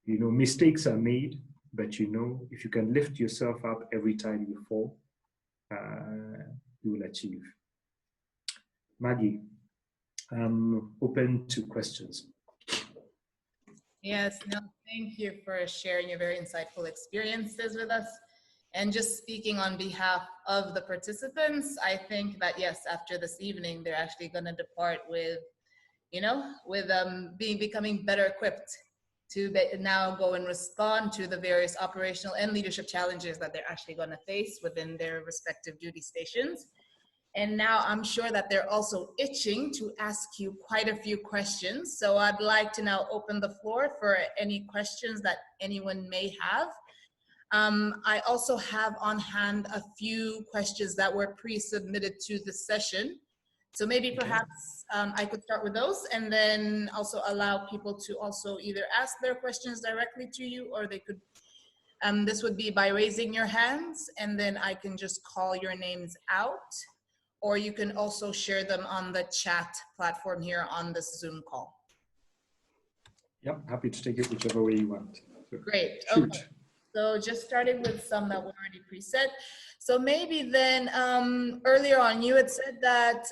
Mistakes are made, but if you can lift yourself up every time you fall, you will achieve. Maggie, I'm open to questions. Yes, no, thank you for sharing your very insightful experiences with us. And just speaking on behalf of the participants, I think that yes, after this evening, they're actually going to depart with, becoming better equipped to now go and respond to the various operational and leadership challenges that they're actually going to face within their respective duty stations. And now I'm sure that they're also itching to ask you quite a few questions. So I'd like to now open the floor for any questions that anyone may have. I also have on hand a few questions that were pre-submitted to the session. So maybe perhaps I could start with those and then also allow people to also either ask their questions directly to you, or they could, this would be by raising your hands and then I can just call your names out, or you can also share them on the chat platform here on this Zoom call. Yep, happy to take it whichever way you want. So, great. shoot. Okay. So just starting with some that were already preset. So maybe then earlier on, you had said that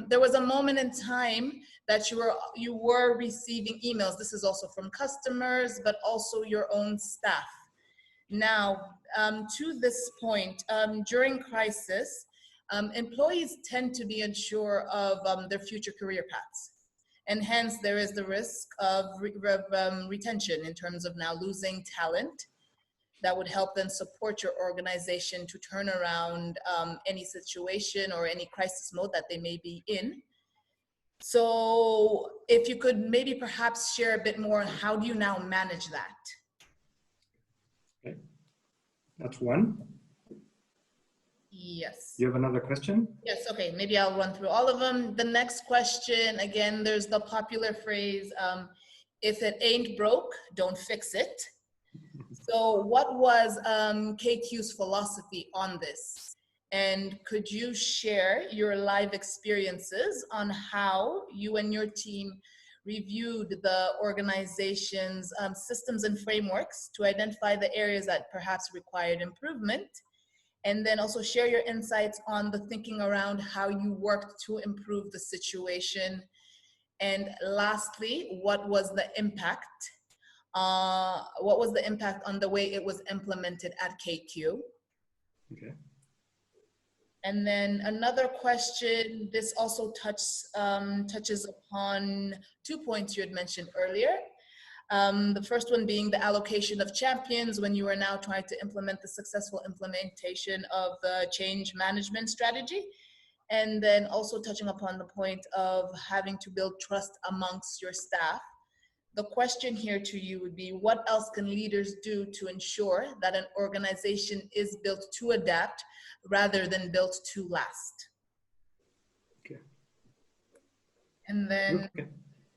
there was a moment in time that you were receiving emails. This is also from customers, but also your own staff. Now, to this point, during crisis, employees tend to be unsure of their future career paths. And hence, there is the risk of retention in terms of now losing talent that would help then support your organization to turn around any situation or any crisis mode that they may be in. So if you could maybe perhaps share a bit more, how do you now manage that? Okay. That's one. Yes. You have another question? Yes, okay, maybe I'll run through all of them. The next question, again, there's the popular phrase, if it ain't broke, don't fix it. So what was KQ's philosophy on this? And could you share your live experiences on how you and your team reviewed the organization's systems and frameworks to identify the areas that perhaps required improvement? And then also share your insights on the thinking around how you worked to improve the situation. And lastly, what was the impact? What was the impact on the way it was implemented at KQ? Okay. And then another question, this also touches upon 2 points you had mentioned earlier. The first one being the allocation of champions when you are now trying to implement the successful implementation of the change management strategy. And then also touching upon the point of having to build trust amongst your staff. The question here to you would be, what else can leaders do to ensure that an organization is built to adapt rather than built to last? Okay. And then, okay.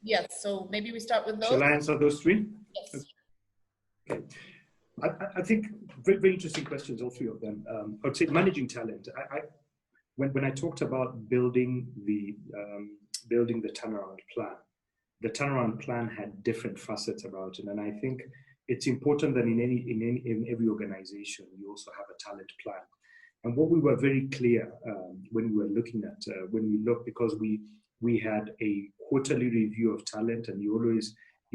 Yes, so maybe we start with those. Shall I answer those three? Yes. Okay. I think very, very interesting questions, all three of them. I would say managing talent. When I talked about building the turnaround plan, the turnaround plan had different facets about it, and I think it's important that in every organization you also have a talent plan. And what we were very clear when we were looking at because we had a quarterly review of talent, and you're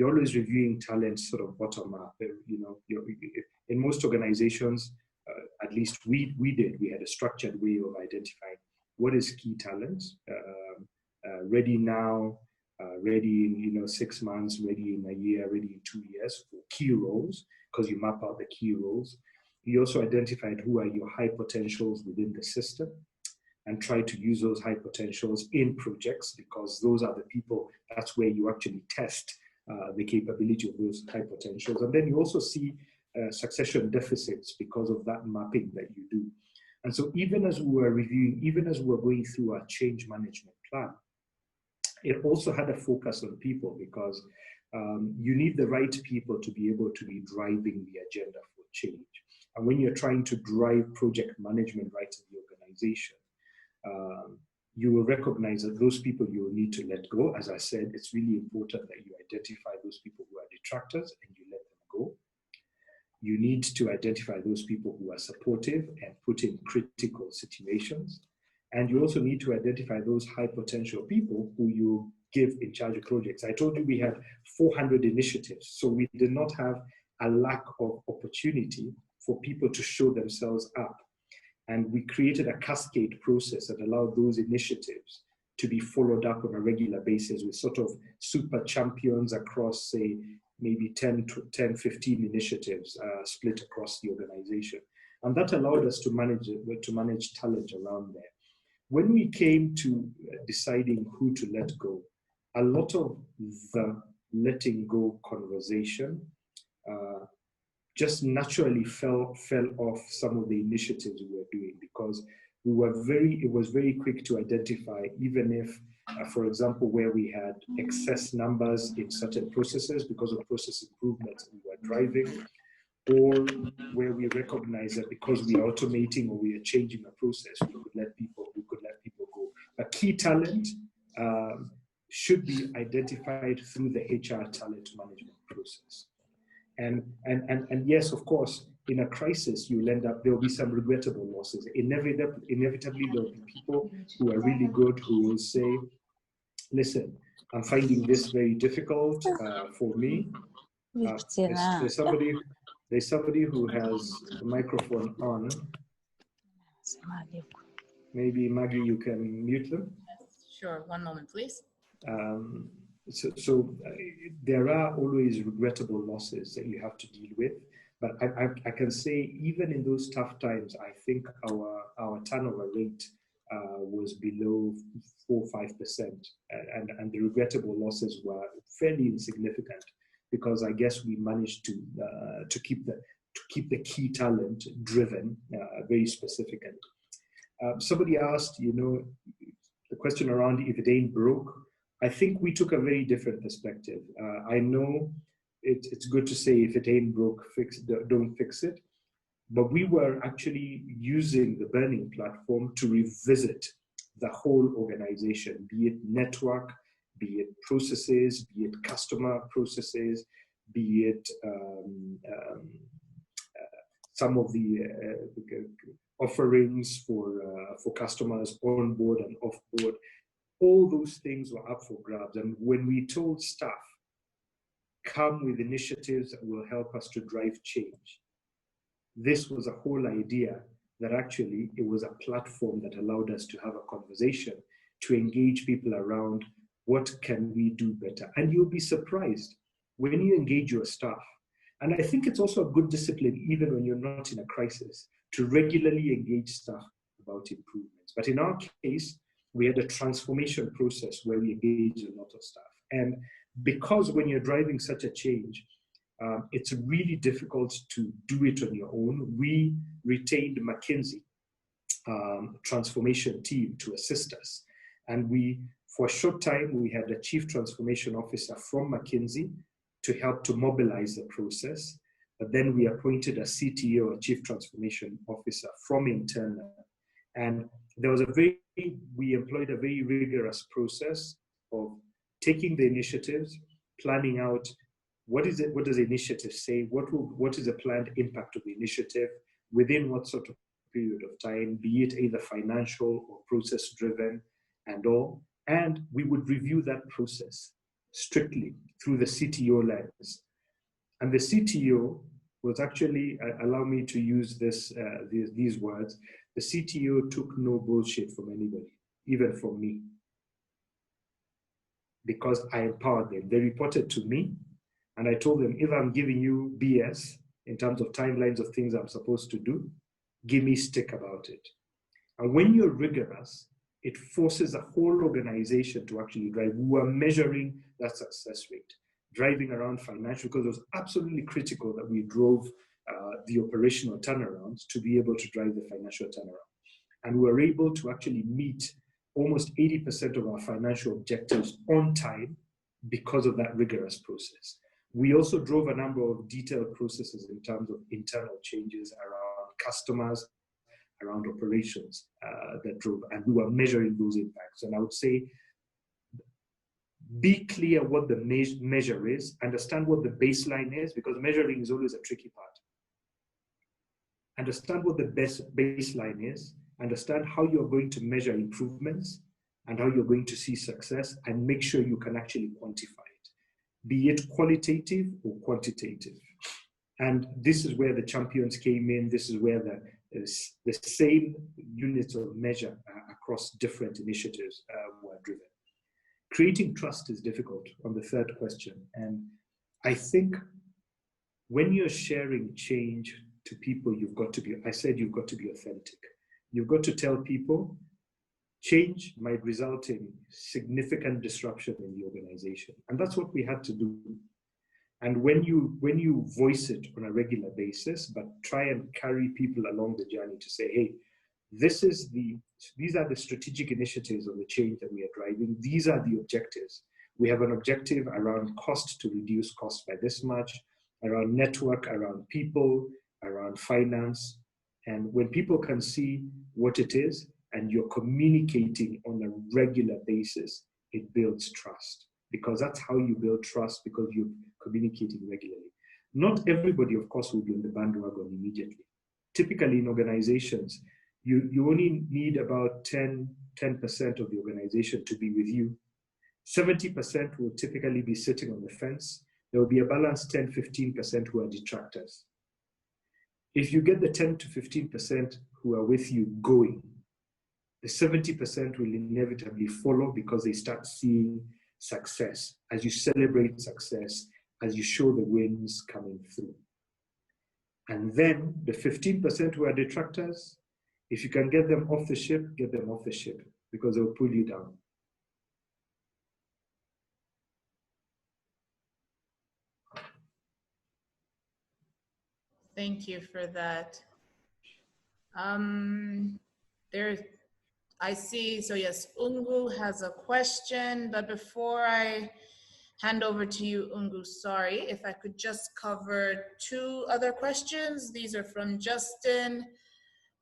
always reviewing talent sort of bottom up. In most organizations, at least we had a structured way of identifying what is key talent, ready now, ready in 6 months, ready in a year, ready in 2 years for key roles, because you map out the key roles. You also identified who are your high potentials within the system and try to use those high potentials in projects, because those are the people, that's where you actually test the capability of those high potentials. And then you also see succession deficits because of that mapping that you do. And so even as we were reviewing, even as we were going through our change management plan, it also had a focus on people, because you need the right people to be able to be driving the agenda for change. And when you're trying to drive project management right in the organization, you will recognize that those people you will need to let go. As I said, it's really important that you identify those people who are detractors and you let them go. You need to identify those people who are supportive and put in critical situations. And you also need to identify those high potential people who you give in charge of projects. I told you we had 400 initiatives, so we did not have a lack of opportunity for people to show themselves up. And we created a cascade process that allowed those initiatives to be followed up on a regular basis with sort of super champions across, say, maybe 10, 15 initiatives split across the organization. And that allowed us to manage talent around there. When we came to deciding who to let go, a lot of the letting go conversation just naturally fell off some of the initiatives we were doing, because it was very quick to identify, even if, for example, where we had excess numbers in certain processes because of process improvements we were driving, or where we recognize that because we are automating or we are changing a process, we could let people go. But key talent should be identified through the HR talent management process. And yes, of course, in a crisis, you'll end up, there'll be some regrettable losses. Inevitably, there'll be people who are really good who will say, listen, I'm finding this very difficult for me. There's somebody who has the microphone on. Maybe Maggie, you can mute them. Sure, one moment, please. So there are always regrettable losses that you have to deal with. But I can say even in those tough times, I think our turnover rate was below 4 or 5%, and the regrettable losses were fairly insignificant because I guess we managed to keep the key talent driven very specifically. Somebody asked, the question around if it ain't broke. I think we took a very different perspective. I know it's good to say if it ain't broke, don't fix it. But we were actually using the burning platform to revisit the whole organization, be it network, be it processes, be it customer processes, be it some of the offerings for customers on board and off board. All those things were up for grabs. And when we told staff, come with initiatives that will help us to drive change, this was a whole idea that actually it was a platform that allowed us to have a conversation, to engage people around what can we do better. And you'll be surprised when you engage your staff. And I think it's also a good discipline, even when you're not in a crisis, to regularly engage staff about improvements. But in our case, we had a transformation process where we engaged a lot of staff. And because when you're driving such a change, it's really difficult to do it on your own. We retained McKinsey transformation team to assist us. And for a short time, we had a chief transformation officer from McKinsey to help to mobilize the process. But then we appointed a CTO, a chief transformation officer from internal. And we employed a very rigorous process of taking the initiatives, planning out what does the initiative say, what is the planned impact of the initiative, within what sort of period of time, be it either financial or process driven and all. And we would review that process strictly through the CTO lens. And the CTO was actually, allow me to use these words, the CTO took no bullshit from anybody, even from me, because I empowered them. They reported to me, and I told them, if I'm giving you BS in terms of timelines of things I'm supposed to do, give me stick about it. And when you're rigorous, it forces the whole organization to actually drive. We were measuring that success rate, driving around financial, because it was absolutely critical that we drove the operational turnarounds to be able to drive the financial turnaround. And we were able to actually meet almost 80% of our financial objectives on time because of that rigorous process. We also drove a number of detailed processes in terms of internal changes around customers, around operations that drove, and we were measuring those impacts. And I would say, be clear what the measure is, understand what the baseline is, because measuring is always a tricky part. Understand what the best baseline is, understand how you're going to measure improvements and how you're going to see success, and make sure you can actually quantify it, be it qualitative or quantitative. And this is where the champions came in. This is where the same units of measure across different initiatives were driven. Creating trust is difficult on the third question. And I think when you're sharing change to people, you've got to be authentic. You've got to tell people change might result in significant disruption in the organization. And that's what we had to do. And when you voice it on a regular basis, but try and carry people along the journey to say, hey, these are the strategic initiatives of the change that we are driving. These are the objectives. We have an objective around cost, to reduce cost by this much, around network, around people, around finance. And when people can see what it is and you're communicating on a regular basis, it builds trust, because that's how you build trust, because you're communicating regularly. Not everybody, of course, will be on the bandwagon immediately. Typically in organizations, you only need about 10% of the organization to be with you. 70% will typically be sitting on the fence. There will be a balanced 10-15% who are detractors. If you get the 10 to 15% who are with you going, the 70% will inevitably follow because they start seeing success. As you celebrate success, as you show the wins coming through. And then the 15% who are detractors, if you can get them off the ship, get them off the ship because they'll pull you down. Thank you for that. I see, so yes, Ungu has a question, but before I hand over to you, Ungu, sorry, if I could just cover 2 other questions. These are from Justin.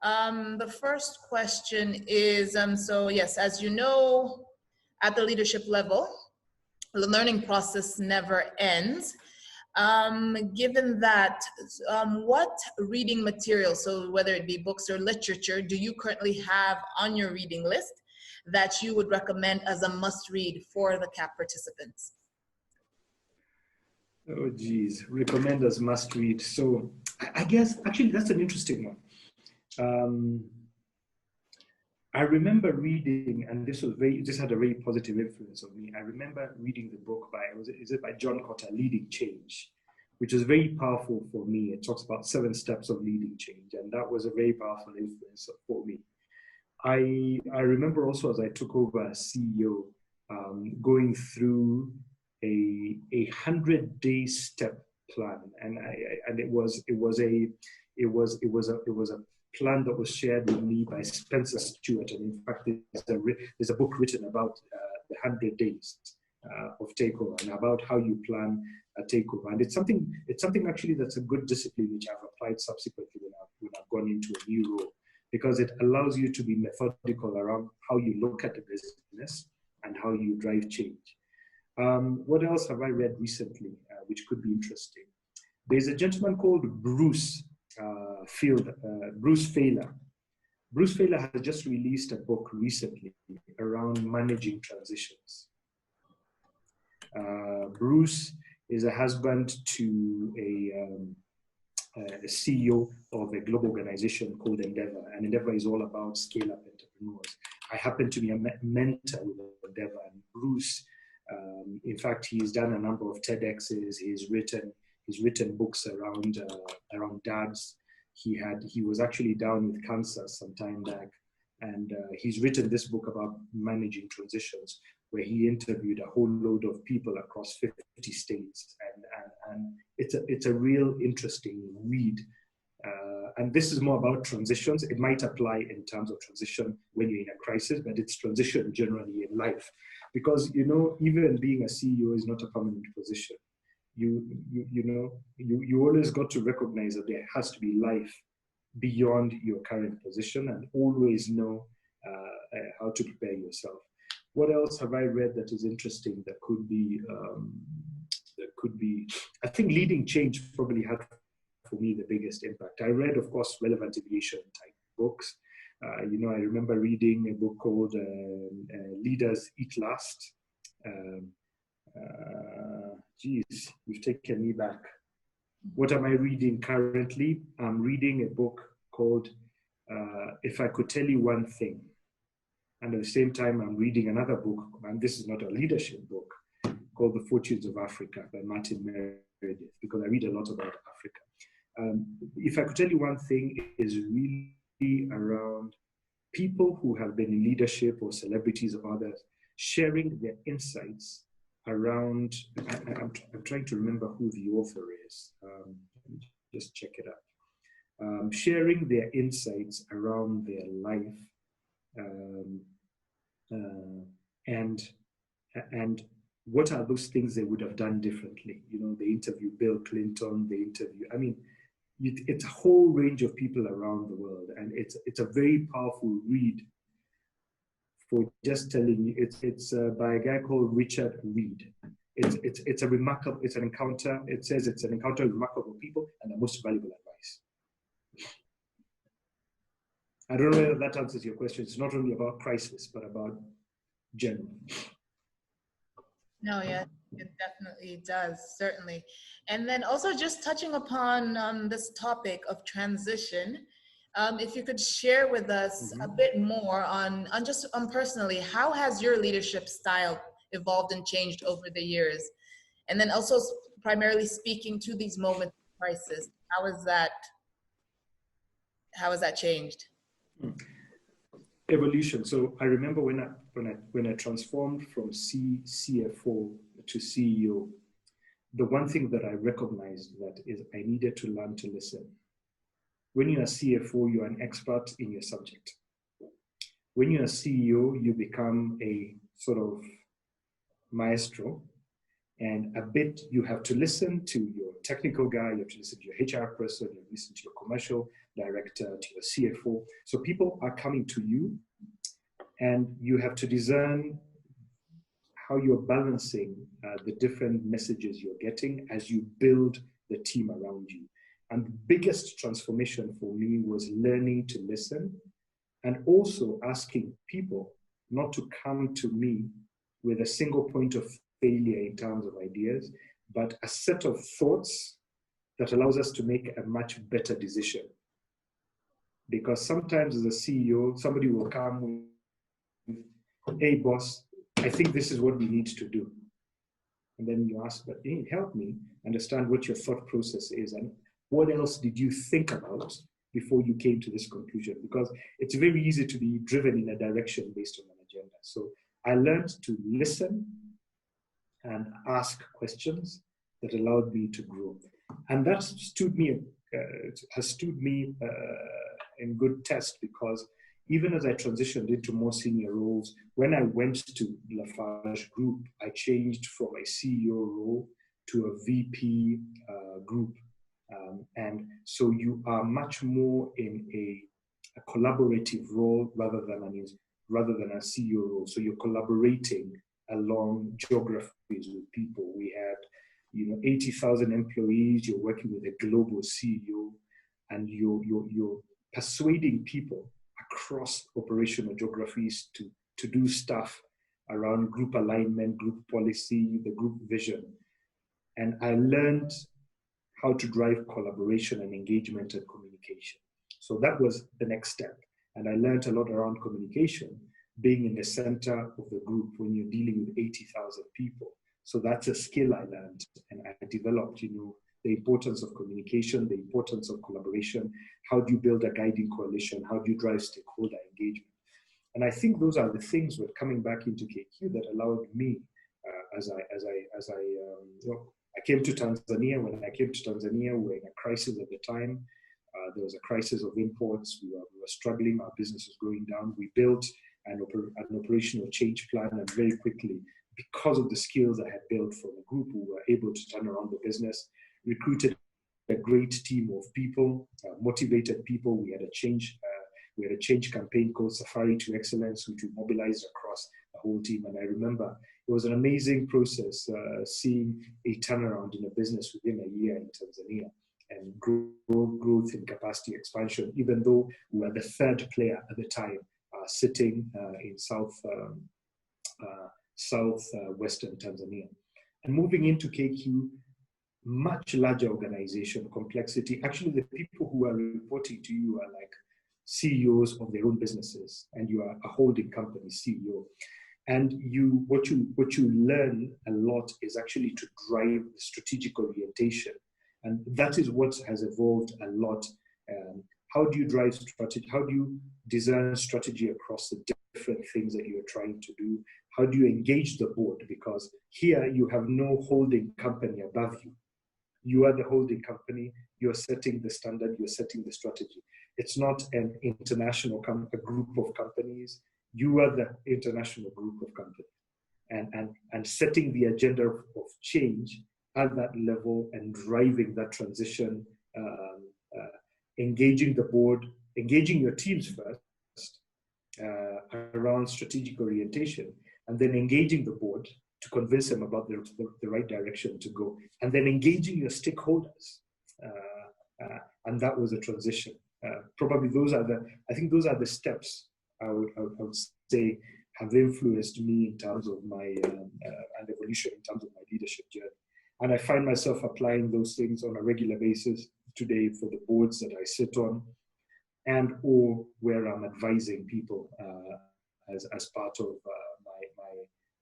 The first question is, so yes, as you know, at the leadership level, the learning process never ends. Given that, what reading material, so whether it be books or literature, do you currently have on your reading list that you would recommend as a must-read for the CAP participants? Oh, geez, recommend as must-read. So I guess, actually, that's an interesting one. I remember reading, and this had a very positive influence on me. I remember reading the book by John Cotter, Leading Change, which was very powerful for me. It talks about 7 steps of leading change, and that was a very powerful influence for me. I remember also as I took over as CEO, going through a 100-day step plan, and it was a plan that was shared with me by Spencer Stewart, and in fact there's a book written about the 100 days of takeover and about how you plan a takeover, and it's something actually that's a good discipline which I've applied subsequently when I've gone into a new role, because it allows you to be methodical around how you look at the business and how you drive change. What else have I read recently which could be interesting? There's a gentleman called Bruce Feiler. Bruce Feiler has just released a book recently around managing transitions. Bruce is a husband to a CEO of a global organization called Endeavor, and Endeavor is all about scale-up entrepreneurs. I happen to be a mentor with Endeavor, and Bruce, in fact, he's done a number of TEDx's. He's written books around dads. He was actually down with cancer some time back, and he's written this book about managing transitions, where he interviewed a whole load of people across 50 states, and it's a real interesting read. And this is more about transitions. It might apply in terms of transition when you're in a crisis, but it's transition generally in life, because even being a CEO is not a permanent position. You always got to recognize that there has to be life beyond your current position, and always know how to prepare yourself. What else have I read that is interesting that could be, I think Leading Change probably had for me the biggest impact. I read, of course, relevant aviation type books. I remember reading a book called Leaders Eat Last. Geez, you've taken me back. What am I reading currently? I'm reading a book called If I Could Tell You One Thing. And at the same time, I'm reading another book, and this is not a leadership book, called The Fortunes of Africa by Martin Meredith, because I read a lot about Africa. If I Could Tell You One Thing is really around people who have been in leadership or celebrities or others sharing their insights around, I'm trying to remember who the author is. Let me just check it out. Sharing their insights around their life, and what are those things they would have done differently. They interview Bill Clinton, it's a whole range of people around the world, and it's a very powerful read for just telling you. It's by a guy called Richard Reed. it's an encounter. It says it's an encounter with remarkable people and the most valuable advice. I don't know whether that answers your question. It's not only about crisis, but about general. No, yeah, it definitely does, certainly. And then also just touching upon this topic of transition, if you could share with us a bit more on personally, how has your leadership style evolved and changed over the years? And then also primarily speaking to these moments of crisis, how has that changed? Evolution. So I remember when I transformed from CFO to CEO, the one thing that I recognized that is I needed to learn to listen. When you're a CFO, you're an expert in your subject. When you're a CEO, you become a sort of maestro, and a bit you have to listen to your technical guy, you have to listen to your HR person, you have to listen to your commercial director, to your CFO. So people are coming to you, and you have to discern how you're balancing the different messages you're getting as you build the team around you. And the biggest transformation for me was learning to listen, and also asking people not to come to me with a single point of failure in terms of ideas, but a set of thoughts that allows us to make a much better decision. Because sometimes as a CEO, somebody will come with, hey boss, I think this is what we need to do. And then you ask, but hey, help me understand what your thought process is and what else did you think about before you came to this conclusion? Because it's very easy to be driven in a direction based on an agenda. So I learned to listen and ask questions that allowed me to grow. And that has stood me in good test, because even as I transitioned into more senior roles, when I went to Lafarge Group, I changed from a CEO role to a VP group. And so you are much more in a collaborative role rather than a CEO role. So you're collaborating along geographies with people. We had 80,000 employees. You're working with a global CEO, and you're persuading people across operational geographies to do stuff around group alignment, group policy, the group vision. And I learned how to drive collaboration and engagement and communication. So that was the next step. And I learned a lot around communication, being in the center of the group when you're dealing with 80,000 people. So that's a skill I learned, and I developed, the importance of communication, the importance of collaboration. How do you build a guiding coalition? How do you drive stakeholder engagement? And I think those are the things that coming back into KQ that allowed me, I came to Tanzania. When I came to Tanzania, we were in a crisis at the time. There was a crisis of imports. We were struggling. Our business was going down. We built an operational change plan, and very quickly, because of the skills I had built from the group, we were able to turn around the business, recruited a great team of people, motivated people. We had a change campaign called Safari to Excellence, which we mobilized across the whole team. And I remember it was an amazing process seeing a turnaround in a business within a year in Tanzania, and growth in capacity expansion, even though we were the third player at the time, sitting in southwestern Tanzania. And moving into KQ, much larger organization, complexity. Actually, the people who are reporting to you are like CEOs of their own businesses, and you are a holding company CEO. And what you learn a lot is actually to drive strategic orientation. And that is what has evolved a lot. How do you drive strategy? How do you design strategy across the different things that you're trying to do? How do you engage the board? Because here you have no holding company above you. You are the holding company. You're setting the standard. You're setting the strategy. It's not an international a group of companies. You are the international group of companies. And setting the agenda of change at that level and driving that transition, engaging the board, engaging your teams first around strategic orientation, and then engaging the board to convince them about the right direction to go, and then engaging your stakeholders. And that was a transition. Probably I think those are the steps I would say have influenced me in terms of my and evolution in terms of my leadership journey. And I find myself applying those things on a regular basis today for the boards that I sit on, and or where I'm advising people as part of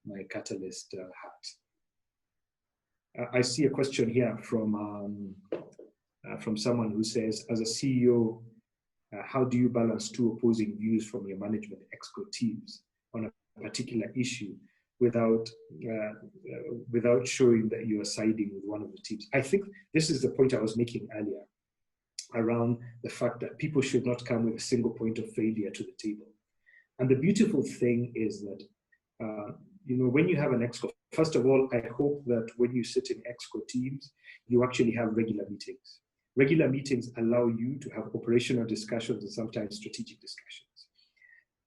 my Catalyst hat. I see a question here from someone who says, as a CEO, how do you balance two opposing views from your management exco teams on a particular issue without showing that you are siding with one of the teams? I think this is the point I was making earlier around the fact that people should not come with a single point of failure to the table. And the beautiful thing is that, when you have an exco, first of all, I hope that when you sit in exco teams, you actually have regular meetings. Regular meetings allow you to have operational discussions and sometimes strategic discussions.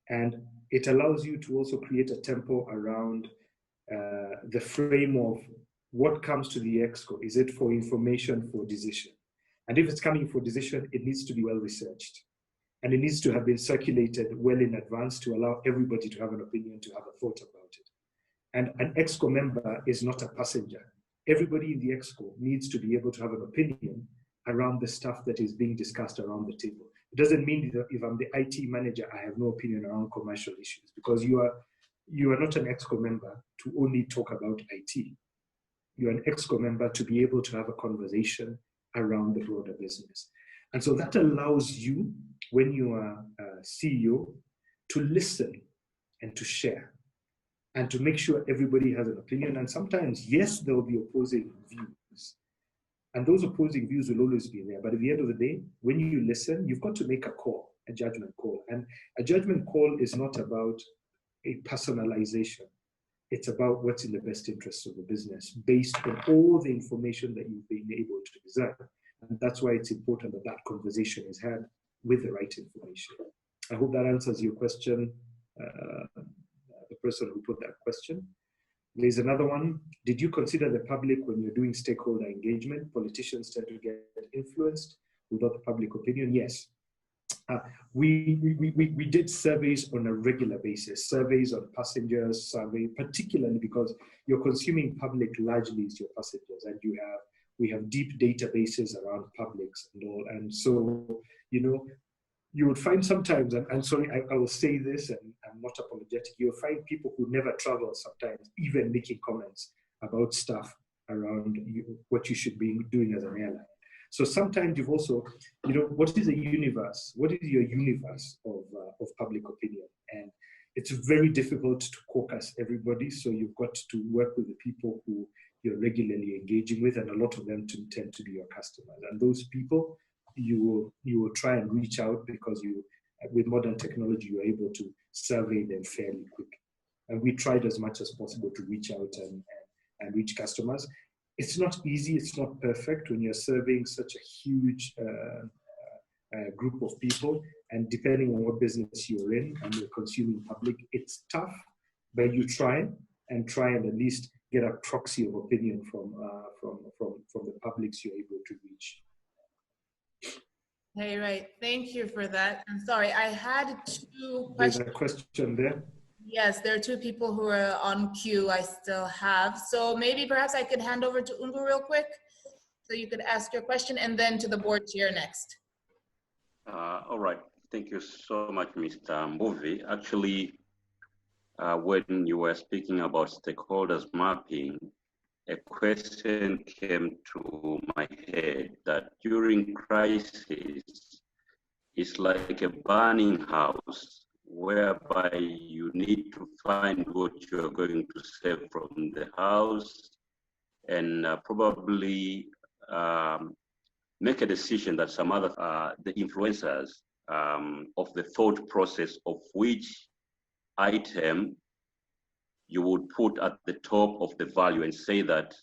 And it allows you to also create a tempo around the frame of what comes to the exco. Is it for information, for decision? And if it's coming for decision, it needs to be well researched. And it needs to have been circulated well in advance to allow everybody to have an opinion, to have a thought about it. And an exco member is not a passenger. Everybody in the exco needs to be able to have an opinion around the stuff that is being discussed around the table. It doesn't mean that if I'm the IT manager, I have no opinion around commercial issues, because you are not an exco member to only talk about IT. You're an exco member to be able to have a conversation around the broader business. And so that allows you, when you are a CEO, to listen and to share and to make sure everybody has an opinion. And sometimes, yes, there will be opposing views. And those opposing views will always be there. But at the end of the day, when you listen, you've got to make a call, a judgment call. And a judgment call is not about a personalization. It's about what's in the best interest of the business based on all the information that you've been able to deserve. And that's why it's important that that conversation is had with the right information. I hope that answers your question, the person who put that question. There's another one. Did you consider the public when you're doing stakeholder engagement? Politicians tend to get influenced without the public opinion. Yes. We did surveys on a regular basis, surveys on passengers, particularly because you're consuming public largely is your passengers, and we have deep databases around publics and all. And so, you would find sometimes, and I'm sorry, I will say this, and I'm not apologetic, you'll find people who never travel sometimes even making comments about stuff around what you should be doing as an airline. So sometimes you've also, what is a universe? What is your universe of public opinion? And it's very difficult to caucus everybody. So you've got to work with the people who you're regularly engaging with, and a lot of them tend to be your customers. And those people, you will try and reach out, because with modern technology, you're able to survey them fairly quick. And we tried as much as possible to reach out and reach customers. It's not easy, it's not perfect when you're serving such a huge group of people, and depending on what business you're in and you're consuming public, it's tough, but you try and at least get a proxy of opinion from the publics you're able to reach. Hey, right. Thank you for that. I'm sorry, I had two questions. There's a question there. Yes, there are two people who are on queue I still have. So maybe perhaps I could hand over to Ungu real quick, so you could ask your question, and then to the board chair next. All right. Thank you so much, Mr. Mbuvi. Actually, when you were speaking about stakeholders mapping, a question came to my head that during crisis, it's like a burning house, whereby you need to find what you're going to save from the house, and probably make a decision that some other, the influencers of the thought process of which item you would put at the top of the value and say that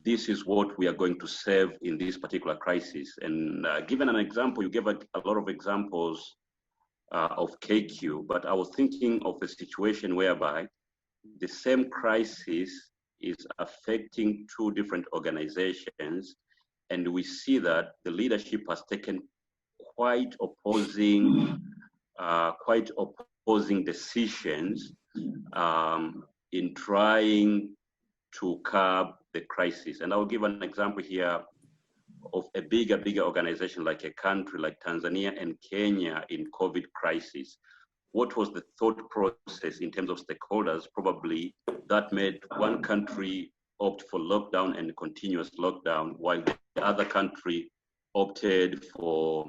this is what we are going to save in this particular crisis. And given an example, you gave a lot of examples of KQ, but I was thinking of a situation whereby the same crisis is affecting two different organizations, and we see that the leadership has taken quite opposing decisions in trying to curb the crisis. And I'll give an example here of a bigger organization like a country like Tanzania and Kenya in COVID crisis. What was the thought process in terms of stakeholders probably that made one country opt for lockdown and continuous lockdown, while the other country opted for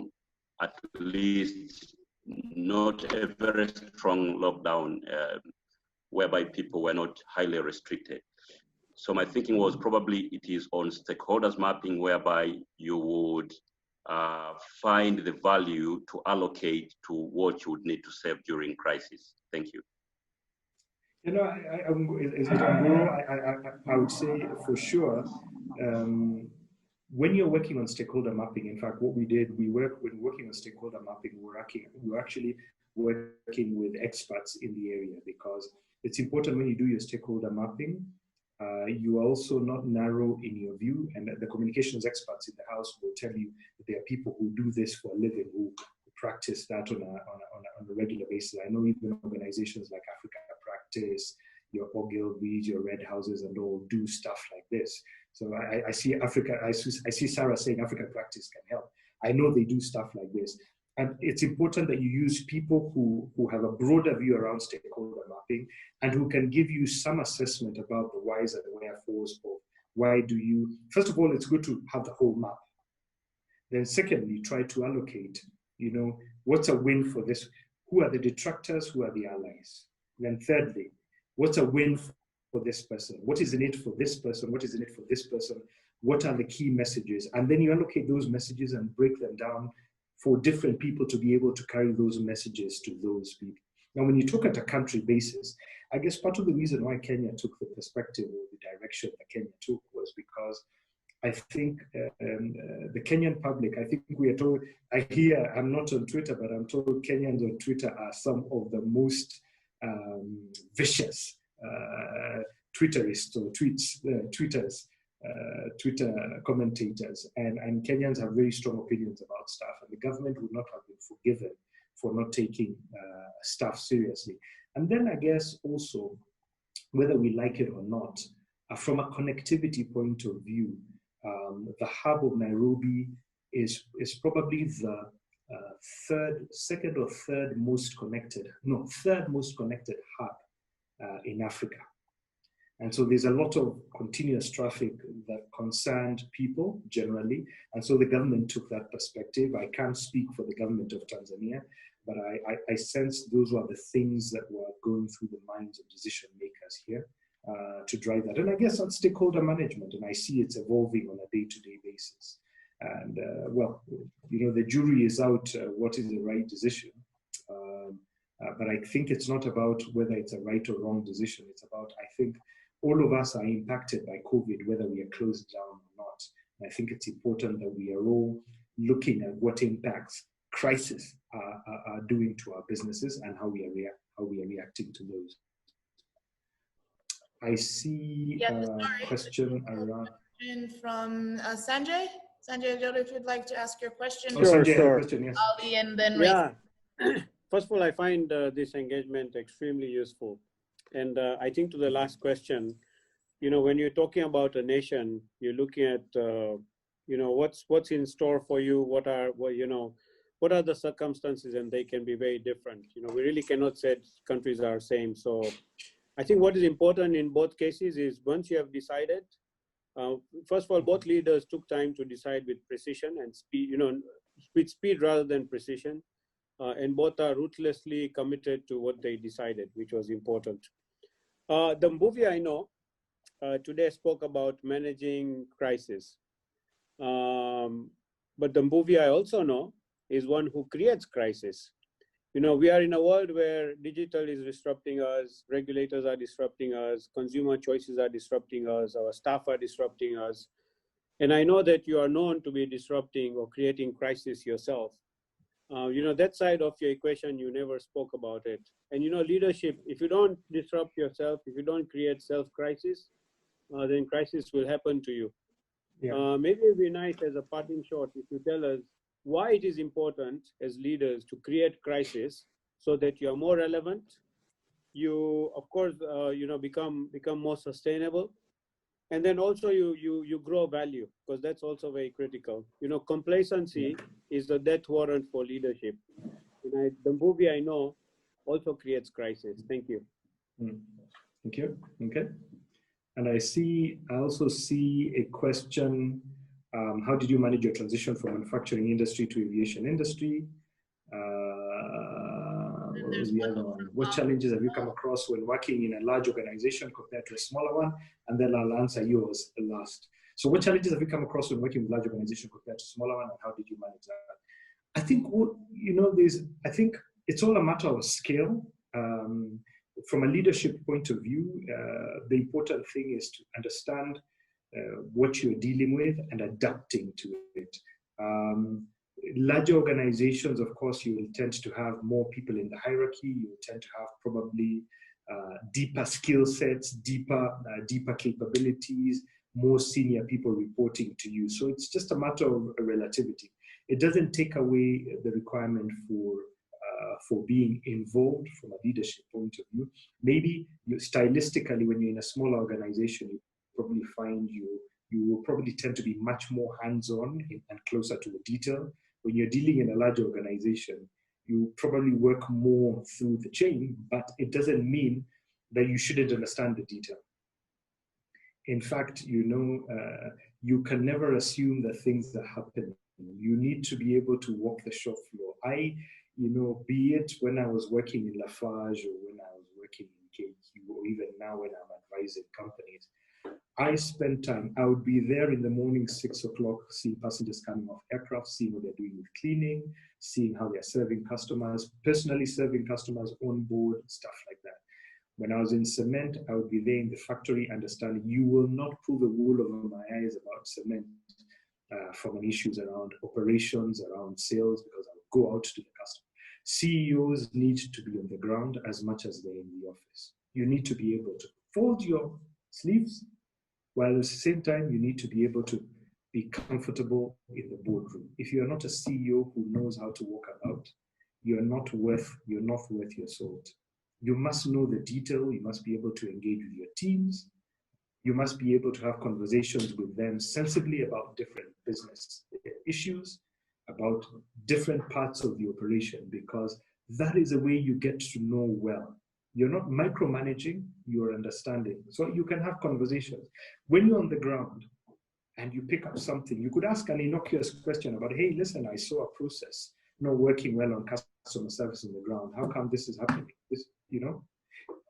at least not a very strong lockdown, whereby people were not highly restricted. So my thinking was probably it is on stakeholders mapping, whereby you would find the value to allocate to what you would need to save during crisis. Thank you. You know, I would say for sure, when you're working on stakeholder mapping, in fact, what we did, when working on stakeholder mapping, we're actually working with experts in the area, because it's important when you do your stakeholder mapping, you are also not narrow in your view, and the communications experts in the house will tell you that there are people who do this for a living, who practice that on a regular basis. I know even organizations like Africa Practice, your Ogilvy, your Red Houses, and all do stuff like this. So I see Sarah saying African Practice can help. I know they do stuff like this. And it's important that you use people who have a broader view around stakeholder mapping and who can give you some assessment about the whys and wherefores of why do you, first of all, it's good to have the whole map. Then secondly, try to allocate, you know, what's a win for this? Who are the detractors? Who are the allies? Then thirdly, what's a win for this person? What is in it for this person? What is in it for this person? What are the key messages? And then you allocate those messages and break them down for different people to be able to carry those messages to those people. Now, when you talk at a country basis, I guess part of the reason why Kenya took the perspective or the direction that Kenya took was because I think the Kenyan public, I think we are told, I'm not on Twitter, but I'm told Kenyans on Twitter are some of the most vicious Twitterists or tweeters. Twitter commentators, and Kenyans have very strong opinions about stuff, and the government would not have been forgiven for not taking stuff seriously. And then I guess also, whether we like it or not, from a connectivity point of view, the hub of Nairobi is probably the third most connected hub in Africa. And so there's a lot of continuous traffic that concerned people generally. And so the government took that perspective. I can't speak for the government of Tanzania, but I sense those were the things that were going through the minds of decision makers here to drive that. And I guess that's stakeholder management, and I see it's evolving on a day-to-day basis. And well, you know, the jury is out what is the right decision. But I think it's not about whether it's a right or wrong decision. It's about, I think, all of us are impacted by COVID, whether we are closed down or not. And I think it's important that we are all looking at what impacts crisis are doing to our businesses and how we are reacting to those. I see a question around. From Sanjay. Sanjay, I don't know if you'd like to ask your question. Oh, Sanjay had a question, yes. Ali and then yeah. First of all, I find this engagement extremely useful. And I think to the last question, you know, when you're talking about a nation, you're looking at, you know, what's in store for you, what are the circumstances, and they can be very different. You know, we really cannot say countries are same. So I think what is important in both cases is once you have decided, first of all, both leaders took time to decide with precision and speed, you know, with speed rather than precision. And both are ruthlessly committed to what they decided, which was important. The Mbuvi I know today spoke about managing crisis. But the Mbuvi I also know is one who creates crisis. You know, we are in a world where digital is disrupting us, regulators are disrupting us, consumer choices are disrupting us, our staff are disrupting us. And I know that you are known to be disrupting or creating crisis yourself. That side of your equation, you never spoke about it. And, leadership, if you don't disrupt yourself, if you don't create self-crisis, then crisis will happen to you. Yeah. Maybe it'd be nice as a parting shot if you tell us why it is important as leaders to create crisis so that you are more relevant. You, of course, become more sustainable, and then also you grow value, because that's also very critical. Complacency is the death warrant for leadership. And the Mbuvi I know also creates crisis. Thank you. Thank you. Okay. And I also see a question, how did you manage your transition from manufacturing industry to aviation industry? What was the other one? What challenges have you come across when working in a large organization compared to a smaller one? And then I'll answer yours last. So what challenges have you come across when working with a large organization compared to a smaller one, and how did you manage that? I think, I think it's all a matter of scale. From a leadership point of view, the important thing is to understand what you're dealing with and adapting to it. Larger organizations, of course, you will tend to have more people in the hierarchy. You will tend to have probably deeper skill sets, deeper capabilities, more senior people reporting to you. So it's just a matter of relativity. It doesn't take away the requirement for being involved from a leadership point of view. Maybe stylistically, when you're in a smaller organization, you probably find you will probably tend to be much more hands-on and closer to the detail. When you're dealing in a large organization, you probably work more through the chain, but it doesn't mean that you shouldn't understand the detail. In fact, you can never assume that things are happening. You need to be able to walk the shop floor. Be it when I was working in Lafarge or when I was working in KQ, or even now when I'm advising companies, I spend time. I would be there in the morning, 6 o'clock, seeing passengers coming off aircraft, seeing what they're doing with cleaning, seeing how they're serving customers, personally serving customers on board, stuff like that. When I was in cement, I would be there in the factory, understanding you will not pull the wool over my eyes about cement from issues around operations, around sales, because I'll go out to the customer. CEOs need to be on the ground as much as they're in the office. You need to be able to fold your sleeves, while at the same time, you need to be able to be comfortable in the boardroom. If you're not a CEO who knows how to walk about, you're not worth your salt. You must know the detail. You must be able to engage with your teams. You must be able to have conversations with them sensibly about different business issues, about different parts of the operation, because that is the way you get to know well. You're not micromanaging, you're understanding. So you can have conversations. When you're on the ground and you pick up something, you could ask an innocuous question about, hey, listen, I saw a process not working well on customer service on the ground. How come this is happening?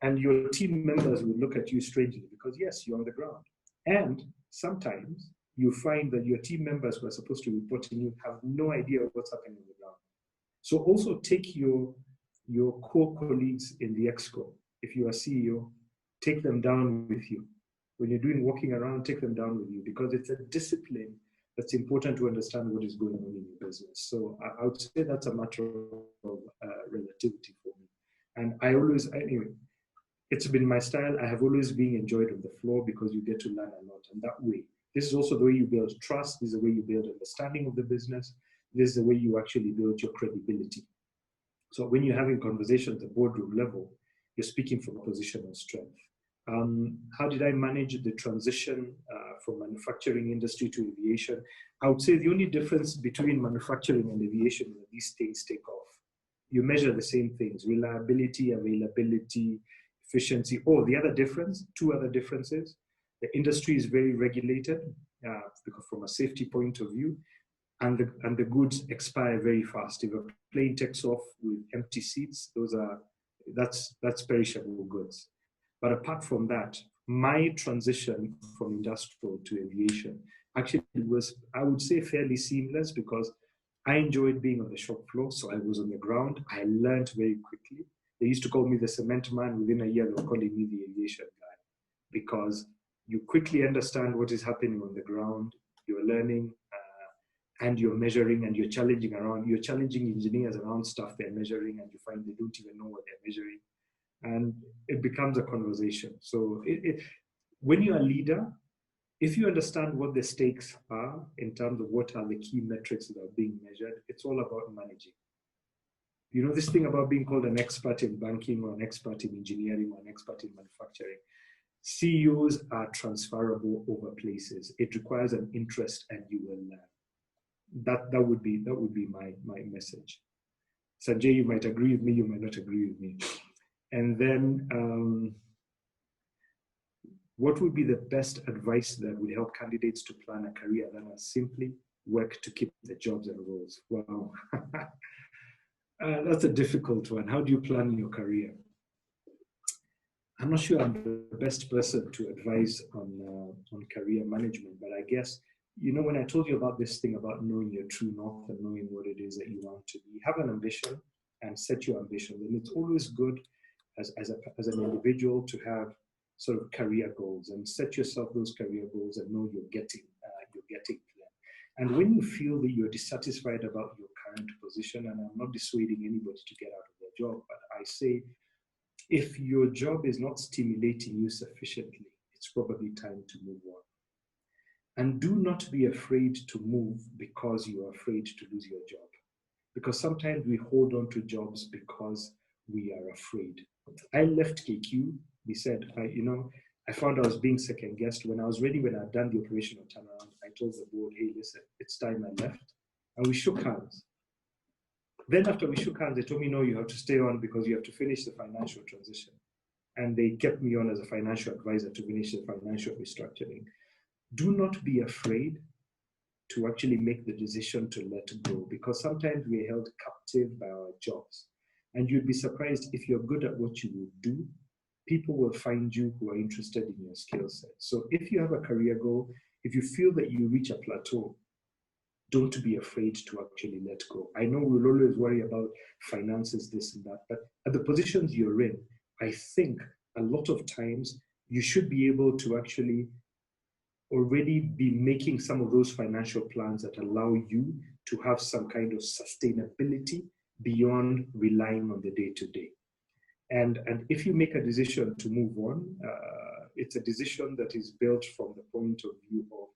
And your team members will look at you strangely because, yes, you're on the ground. And sometimes you find that your team members who are supposed to report to you have no idea what's happening on the ground. So also take your core colleagues in the exco. If you are CEO, take them down with you. When you're doing walking around, take them down with you, because it's a discipline that's important to understand what is going on in your business. So I would say that's a matter of relativity for me. And anyway, it's been my style. I have always been enjoyed on the floor because you get to learn a lot. And that way, this is also the way you build trust. This is the way you build understanding of the business. This is the way you actually build your credibility. So when you're having conversations at the boardroom level, you're speaking from a position of strength. How did I manage the transition from manufacturing industry to aviation? I would say the only difference between manufacturing and aviation is that these things take off. You measure the same things: reliability, availability, efficiency. The other difference, two other differences: the industry is very regulated because from a safety point of view, and the goods expire very fast. If a plane takes off with empty seats, that's perishable goods. But apart from that, my transition from industrial to aviation actually was, I would say, fairly seamless, because I enjoyed being on the shop floor. So I was on the ground. I learned very quickly. They used to call me the cement man. Within a year, they were calling me the aviation guy, because you quickly understand what is happening on the ground. You're learning, and you're measuring and you're challenging engineers around stuff they're measuring, and you find they don't even know what they're measuring. And it becomes a conversation. So when you're a leader, if you understand what the stakes are in terms of what are the key metrics that are being measured, it's all about managing. You know, this thing about being called an expert in banking or an expert in engineering or an expert in manufacturing, CEOs are transferable over places. It requires an interest, and you will learn. That would be my message. Sanjay, you might agree with me, you might not agree with me. And then what would be the best advice that would help candidates to plan a career that are simply work to keep the jobs and roles? Wow. That's a difficult one. How do you plan your career? I'm not sure I'm the best person to advise on career management, but I guess, you know, when I told you about this thing about knowing your true north and knowing what it is that you want to be, have an ambition and set your ambition. And it's always good as an individual to have sort of career goals and set yourself those career goals and know you're getting there. And when you feel that you're dissatisfied about your current position, and I'm not dissuading anybody to get out of their job, but I say, if your job is not stimulating you sufficiently, it's probably time to move on. And do not be afraid to move because you are afraid to lose your job. Because sometimes we hold on to jobs because we are afraid. I left KQ. We said, I found I was being second guessed. When I was ready, when I'd done the operational turnaround, I told the board, hey, listen, it's time I left. And we shook hands. Then after we shook hands, they told me, no, you have to stay on because you have to finish the financial transition. And they kept me on as a financial advisor to finish the financial restructuring. Do not be afraid to actually make the decision to let go, because sometimes we're held captive by our jobs. And you'd be surprised, if you're good at what you will do, people will find you who are interested in your skill set. So if you have a career goal, if you feel that you reach a plateau, don't be afraid to actually let go. I know we'll always worry about finances, this and that, but at the positions you're in, I think a lot of times you should be able to actually already be making some of those financial plans that allow you to have some kind of sustainability beyond relying on the day-to-day. And if you make a decision to move on, it's a decision that is built from the point of view of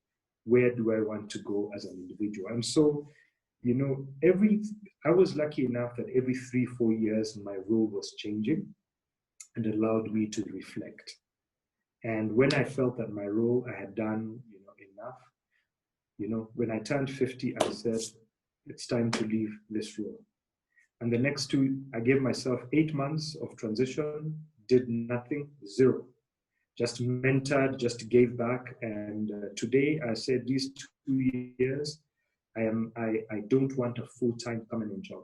where do I want to go as an individual. And so, you know, I was lucky enough that every 3-4 years my role was changing and allowed me to reflect. And when I felt that my role I had done, enough, when I turned 50, I said, it's time to leave this role. And the next 2, I gave myself 8 months of transition, did nothing, 0. Just mentored, just gave back. And today I said these 2 years, I don't want a full-time permanent job.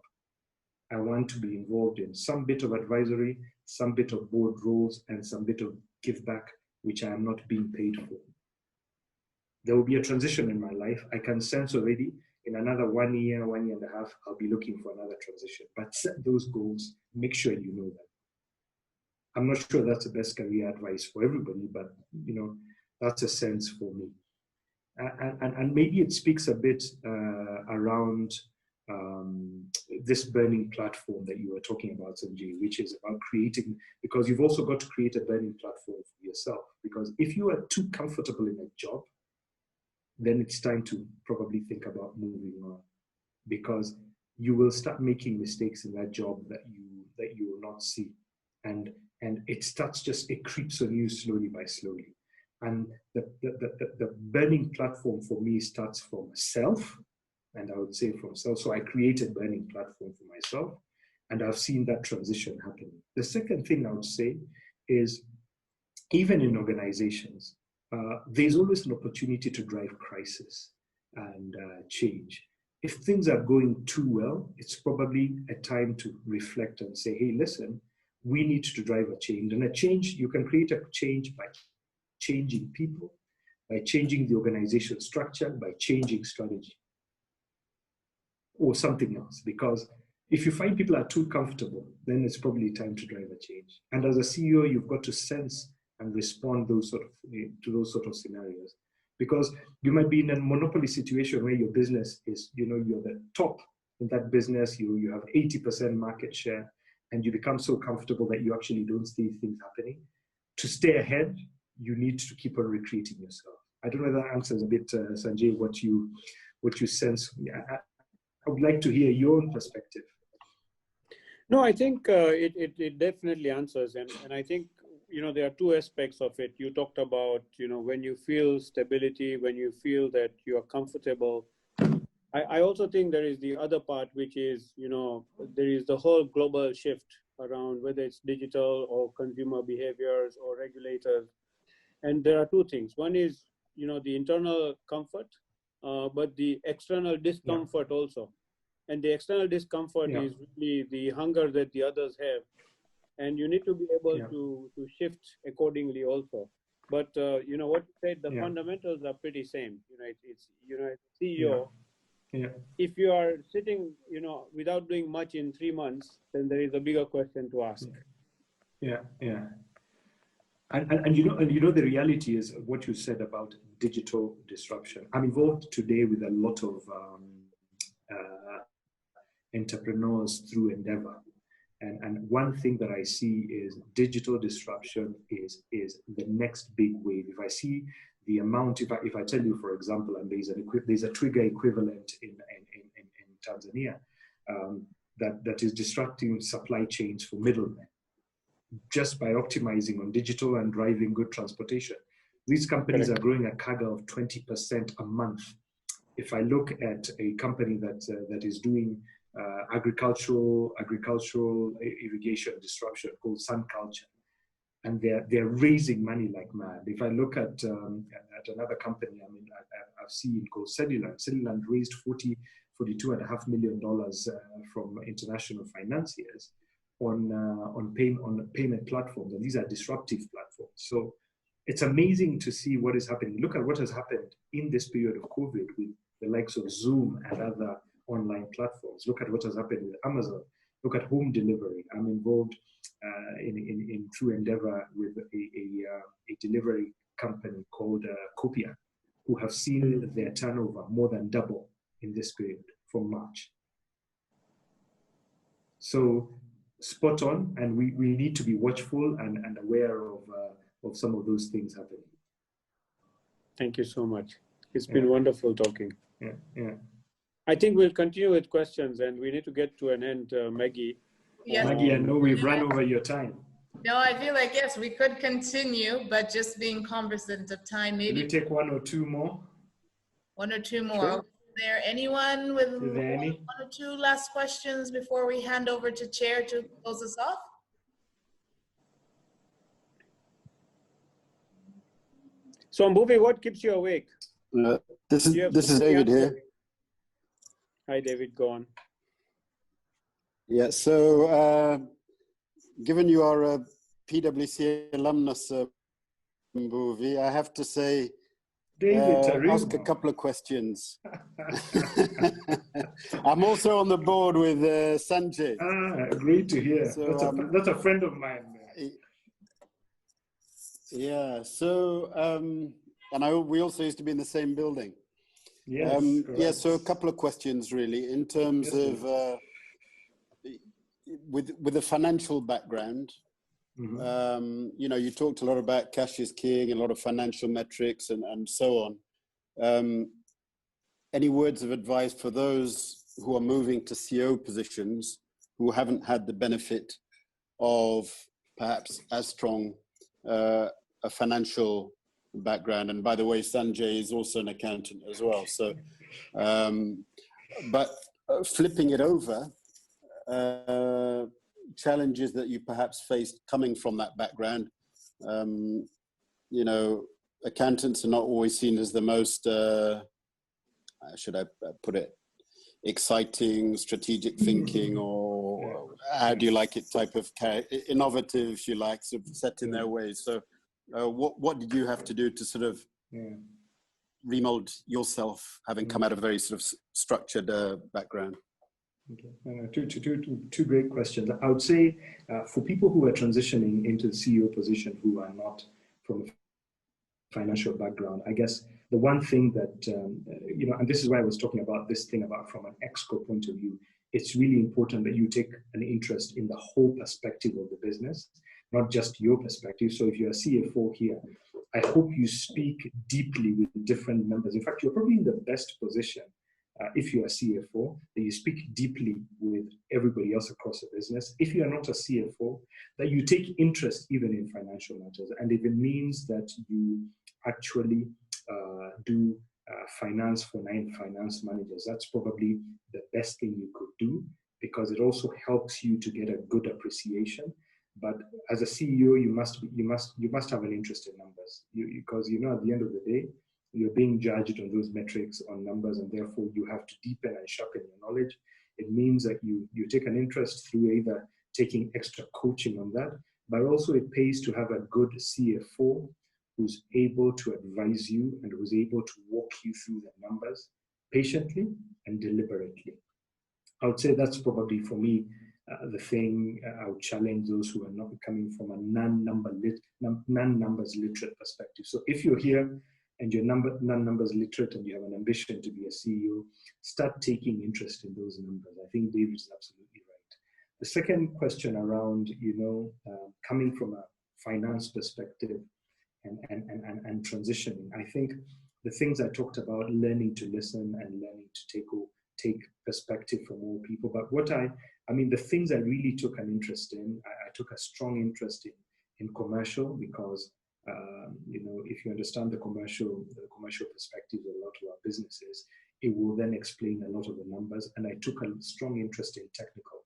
I want to be involved in some bit of advisory, some bit of board roles, and some bit of give back, which I am not being paid for. There will be a transition in my life. I can sense already in another 1 year, 1 year and a half, I'll be looking for another transition. But set those goals, make sure you know them. I'm not sure that's the best career advice for everybody, but that's a sense for me. And maybe it speaks a bit around this burning platform that you were talking about, Sanjay, which is about creating, because you've also got to create a burning platform for yourself. Because if you are too comfortable in a job, then it's time to probably think about moving on, because you will start making mistakes in that job that you will not see. And it creeps on you slowly by slowly. And the burning platform for me starts from self, and I would say from self. So I created a burning platform for myself, and I've seen that transition happening. The second thing I would say is, even in organizations, there's always an opportunity to drive crisis and change. If things are going too well, it's probably a time to reflect and say, hey, listen, we need to drive a change. And a change, you can create a change by changing people, by changing the organization structure, by changing strategy, or something else. Because if you find people are too comfortable, then it's probably time to drive a change. And as a CEO, you've got to sense and respond to those sort of scenarios. because you might be in a monopoly situation where your business is, you're the top in that business, you have 80% market share, and you become so comfortable that you actually don't see things happening. To stay ahead, you need to keep on recreating yourself. I don't know if that answers a bit, Sanjay, what you sense. I would like to hear your own perspective. No, I think it definitely answers, and I think there are two aspects of it. You talked about when you feel stability, when you feel that you are comfortable. I also think there is the other part, which is there is the whole global shift around whether it's digital or consumer behaviors or regulators, and there are two things. One is the internal comfort, but the external discomfort also. And the external discomfort is really the hunger that the others have. And you need to be able to shift accordingly also. But, what you said, the fundamentals are pretty same. It's CEO, if you are sitting, without doing much in 3 months, then there is a bigger question to ask. And the reality is what you said about digital disruption. I'm involved today with a lot of entrepreneurs through Endeavor, and one thing that I see is digital disruption is the next big wave. If I see the amount, if I tell you, for example, and there's a trigger equivalent in Tanzania that is disrupting supply chains for middlemen, just by optimizing on digital and driving good transportation. These companies are growing a CAGR of 20% a month. If I look at a company that is doing agricultural irrigation disruption called Sun Culture, and they're raising money like mad. If I look at another company, I've seen called Celluland raised $42.5 million from international financiers on payment platforms, and these are disruptive platforms. So it's amazing to see what is happening. Look at what has happened in this period of COVID with the likes of Zoom and other online platforms. Look at what has happened with Amazon. Look at home delivery. I'm involved in True Endeavor with a delivery company called Copia, who have seen their turnover more than double in this period from March. So spot on, and we need to be watchful and aware of some of those things happening. Thank you so much. It's been wonderful talking. Yeah. I think we'll continue with questions, and we need to get to an end, Maggie. Yes. Maggie, I know we've run over your time. No, I feel like, yes, we could continue, but just being cognizant of time, maybe. Can we take one or two more? One or two more. Sure. Is there anyone with any? one or two last questions before we hand over to Chair to close us off? So, Mbuvi, what keeps you awake? This is David here. Hi, David. Go on. Yeah. So, given you are a PwC alumnus, Mbuvi, I have to say, David, ask a couple of questions. I'm also on the board with Sanjay. Great to hear. So, that's a friend of mine. Yeah. So, and we also used to be in the same building. Yes. Yeah. So, a couple of questions, really, in terms of with a financial background. You talked a lot about cash is king and a lot of financial metrics and so on. Any words of advice for those who are moving to CEO positions who haven't had the benefit of perhaps as strong a financial background? And by the way, Sanjay is also an accountant as well. So, but flipping it over, challenges that you perhaps faced coming from that background. Accountants are not always seen as the most, should I put it, exciting, strategic thinking, or how do you like it, type of innovative, if you like, sort of set in their ways. So what did you have to do to sort of remold yourself, having come out of a very sort of structured background? Okay. Two great questions. I would say for people who are transitioning into the CEO position who are not from financial background, I guess the one thing that, and this is why I was talking about this thing about from an ExCo point of view, it's really important that you take an interest in the whole perspective of the business, not just your perspective. So if you're a CFO here, I hope you speak deeply with different members. In fact, you're probably in the best position if you're a CFO, that you speak deeply with everybody else across the business. If you are not a CFO, that you take interest even in financial matters. And if it means that you actually do finance for 9 finance managers, that's probably the best thing you could do, because it also helps you to get a good appreciation. But as a CEO, you must have an interest in numbers, because at the end of the day, you're being judged on those metrics, on numbers, and therefore you have to deepen and sharpen your knowledge. It means that you take an interest through either taking extra coaching on that, but also it pays to have a good CFO who's able to advise you and who's able to walk you through the numbers patiently and deliberately. I would say that's probably for me the thing I would challenge those who are not coming from a non-numbers literate perspective. So if you're here and you're non-numbers literate and you have an ambition to be a CEO, start taking interest in those numbers. I think David is absolutely right. The second question around, coming from a finance perspective and transitioning, I think the things I talked about, learning to listen and learning to take perspective from all people. But the things I really took an interest in, I took a strong interest in commercial, because if you understand the commercial perspective of a lot of our businesses, it will then explain a lot of the numbers. And I took a strong interest in technical.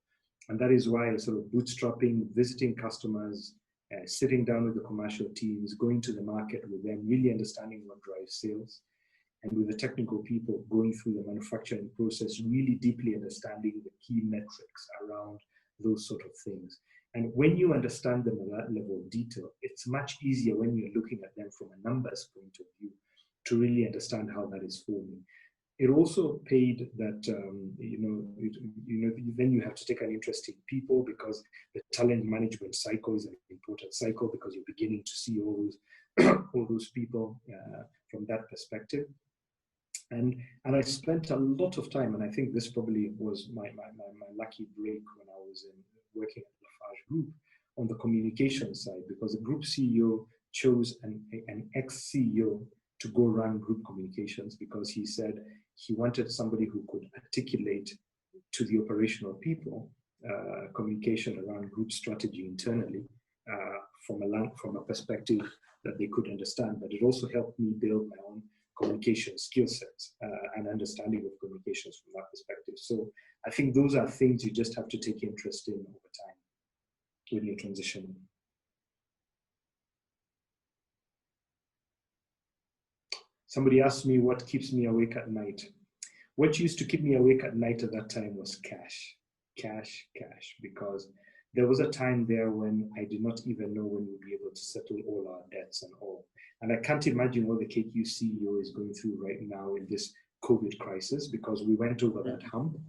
And that is why sort of bootstrapping, visiting customers, sitting down with the commercial teams, going to the market with them, really understanding what drives sales, and with the technical people going through the manufacturing process, really deeply understanding the key metrics around those sort of things. And when you understand them at that level of detail, it's much easier when you're looking at them from a numbers point of view to really understand how that is forming. It also paid that, then you have to take an interest in people, because the talent management cycle is an important cycle, because you're beginning to see all those people from that perspective. And I spent a lot of time, and I think this probably was my lucky break when I was working at Lafarge Group on the communication side, because the group CEO chose an ex-CEO to go run group communications, because he said he wanted somebody who could articulate to the operational people communication around group strategy internally from a perspective that they could understand. But it also helped me build my own communication skill sets and understanding of communications from that perspective. So I think those are things you just have to take interest in over time when you're transitioning. Somebody asked me what keeps me awake at night. What used to keep me awake at night at that time was cash, because there was a time there when I did not even know when we'd be able to settle all our debts and all. And I can't imagine what the KQ CEO is going through right now in this COVID crisis, because we went over that hump.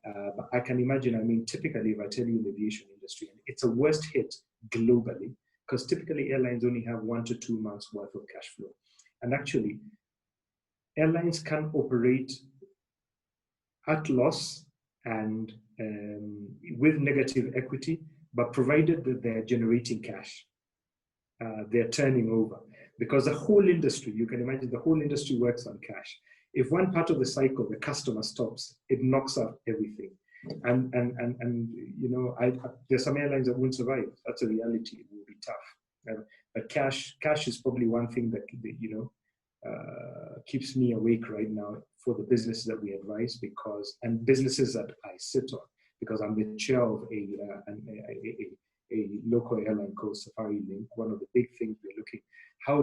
But I can imagine, typically, if I tell you in the aviation industry, it's a worst hit globally, because typically airlines only have 1 to 2 months worth of cash flow. And actually, airlines can operate at loss and with negative equity, but provided that they're generating cash, they're turning over. Because the whole industry, you can imagine, the whole industry works on cash. If one part of the cycle, the customer stops, it knocks out everything. And there's some airlines that won't survive. That's a reality. It will be tough. But cash is probably one thing that keeps me awake right now for the businesses that we advise, and businesses that I sit on, because I'm the chair of a local airline called Safari Link. One of the big things we're looking, how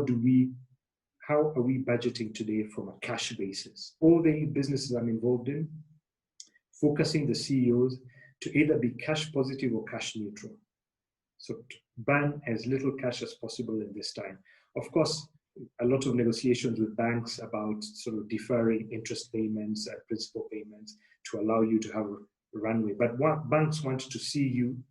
are we budgeting today from a cash basis? All the businesses I'm involved in, focusing the CEOs to either be cash positive or cash neutral. So to burn as little cash as possible in this time. Of course, a lot of negotiations with banks about sort of deferring interest payments and principal payments to allow you to have a runway. But what banks want to see you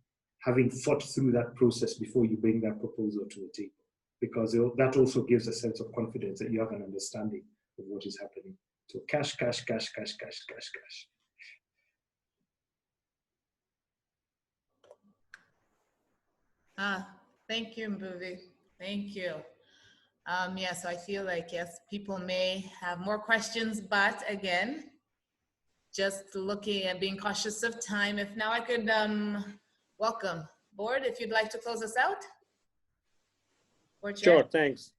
having thought through that process before you bring that proposal to the table. because that also gives a sense of confidence that you have an understanding of what is happening. So cash, cash, cash, cash, cash, cash, cash. Thank you, Mbuvi. Thank you. Yes, I feel like, yes, people may have more questions, but again, just looking and being cautious of time. If now I could welcome board, if you'd like to close us out. Sure, thanks.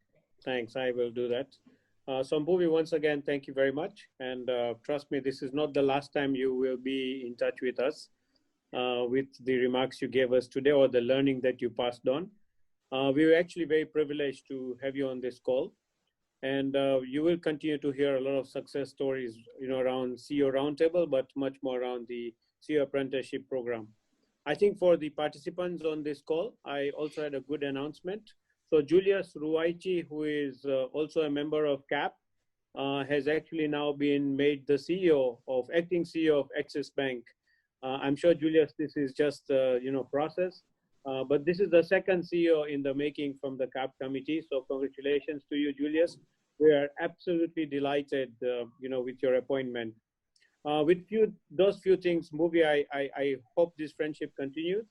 Thanks, I will do that. So Mbuvi, once again, thank you very much. And trust me, this is not the last time you will be in touch with us with the remarks you gave us today or the learning that you passed on. We were actually very privileged to have you on this call. And you will continue to hear a lot of success stories, around CEO Roundtable, but much more around the CEO Apprenticeship Program. I think for the participants on this call, I also had a good announcement. So Julius Ruaichi, who is also a member of CAP, has actually now been made the acting CEO of Axis Bank. I'm sure, Julius, this is just process, but this is the second CEO in the making from the CAP committee. So congratulations to you, Julius. We are absolutely delighted, with your appointment. With those few things, Mbuvi, I hope this friendship continues,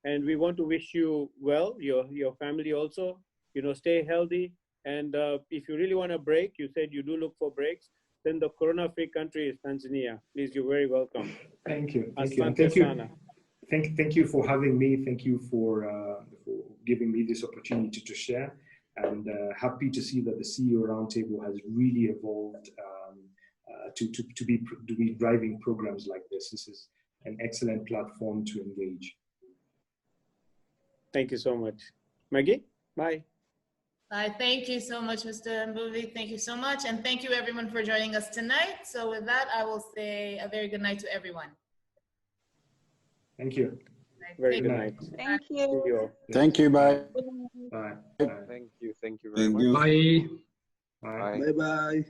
and we want to wish you well, your family also. Stay healthy, and if you really want a break, you said you do look for breaks, then the corona-free country is Tanzania. Please, you're very welcome. Thank you. Thank you. And thank you for having me. Thank you for giving me this opportunity to share. And happy to see that the CEO Roundtable has really evolved to be driving programs like this. This is an excellent platform to engage. Thank you so much. Maggie, bye. Thank you so much, Mr. Mbuvi. Thank you so much. And thank you everyone for joining us tonight. So with that, I will say a very good night to everyone. Thank you. Very good night. Thank you. Thank you. Bye. Bye. Thank you. Thank you very much. Bye. Bye. Bye-bye.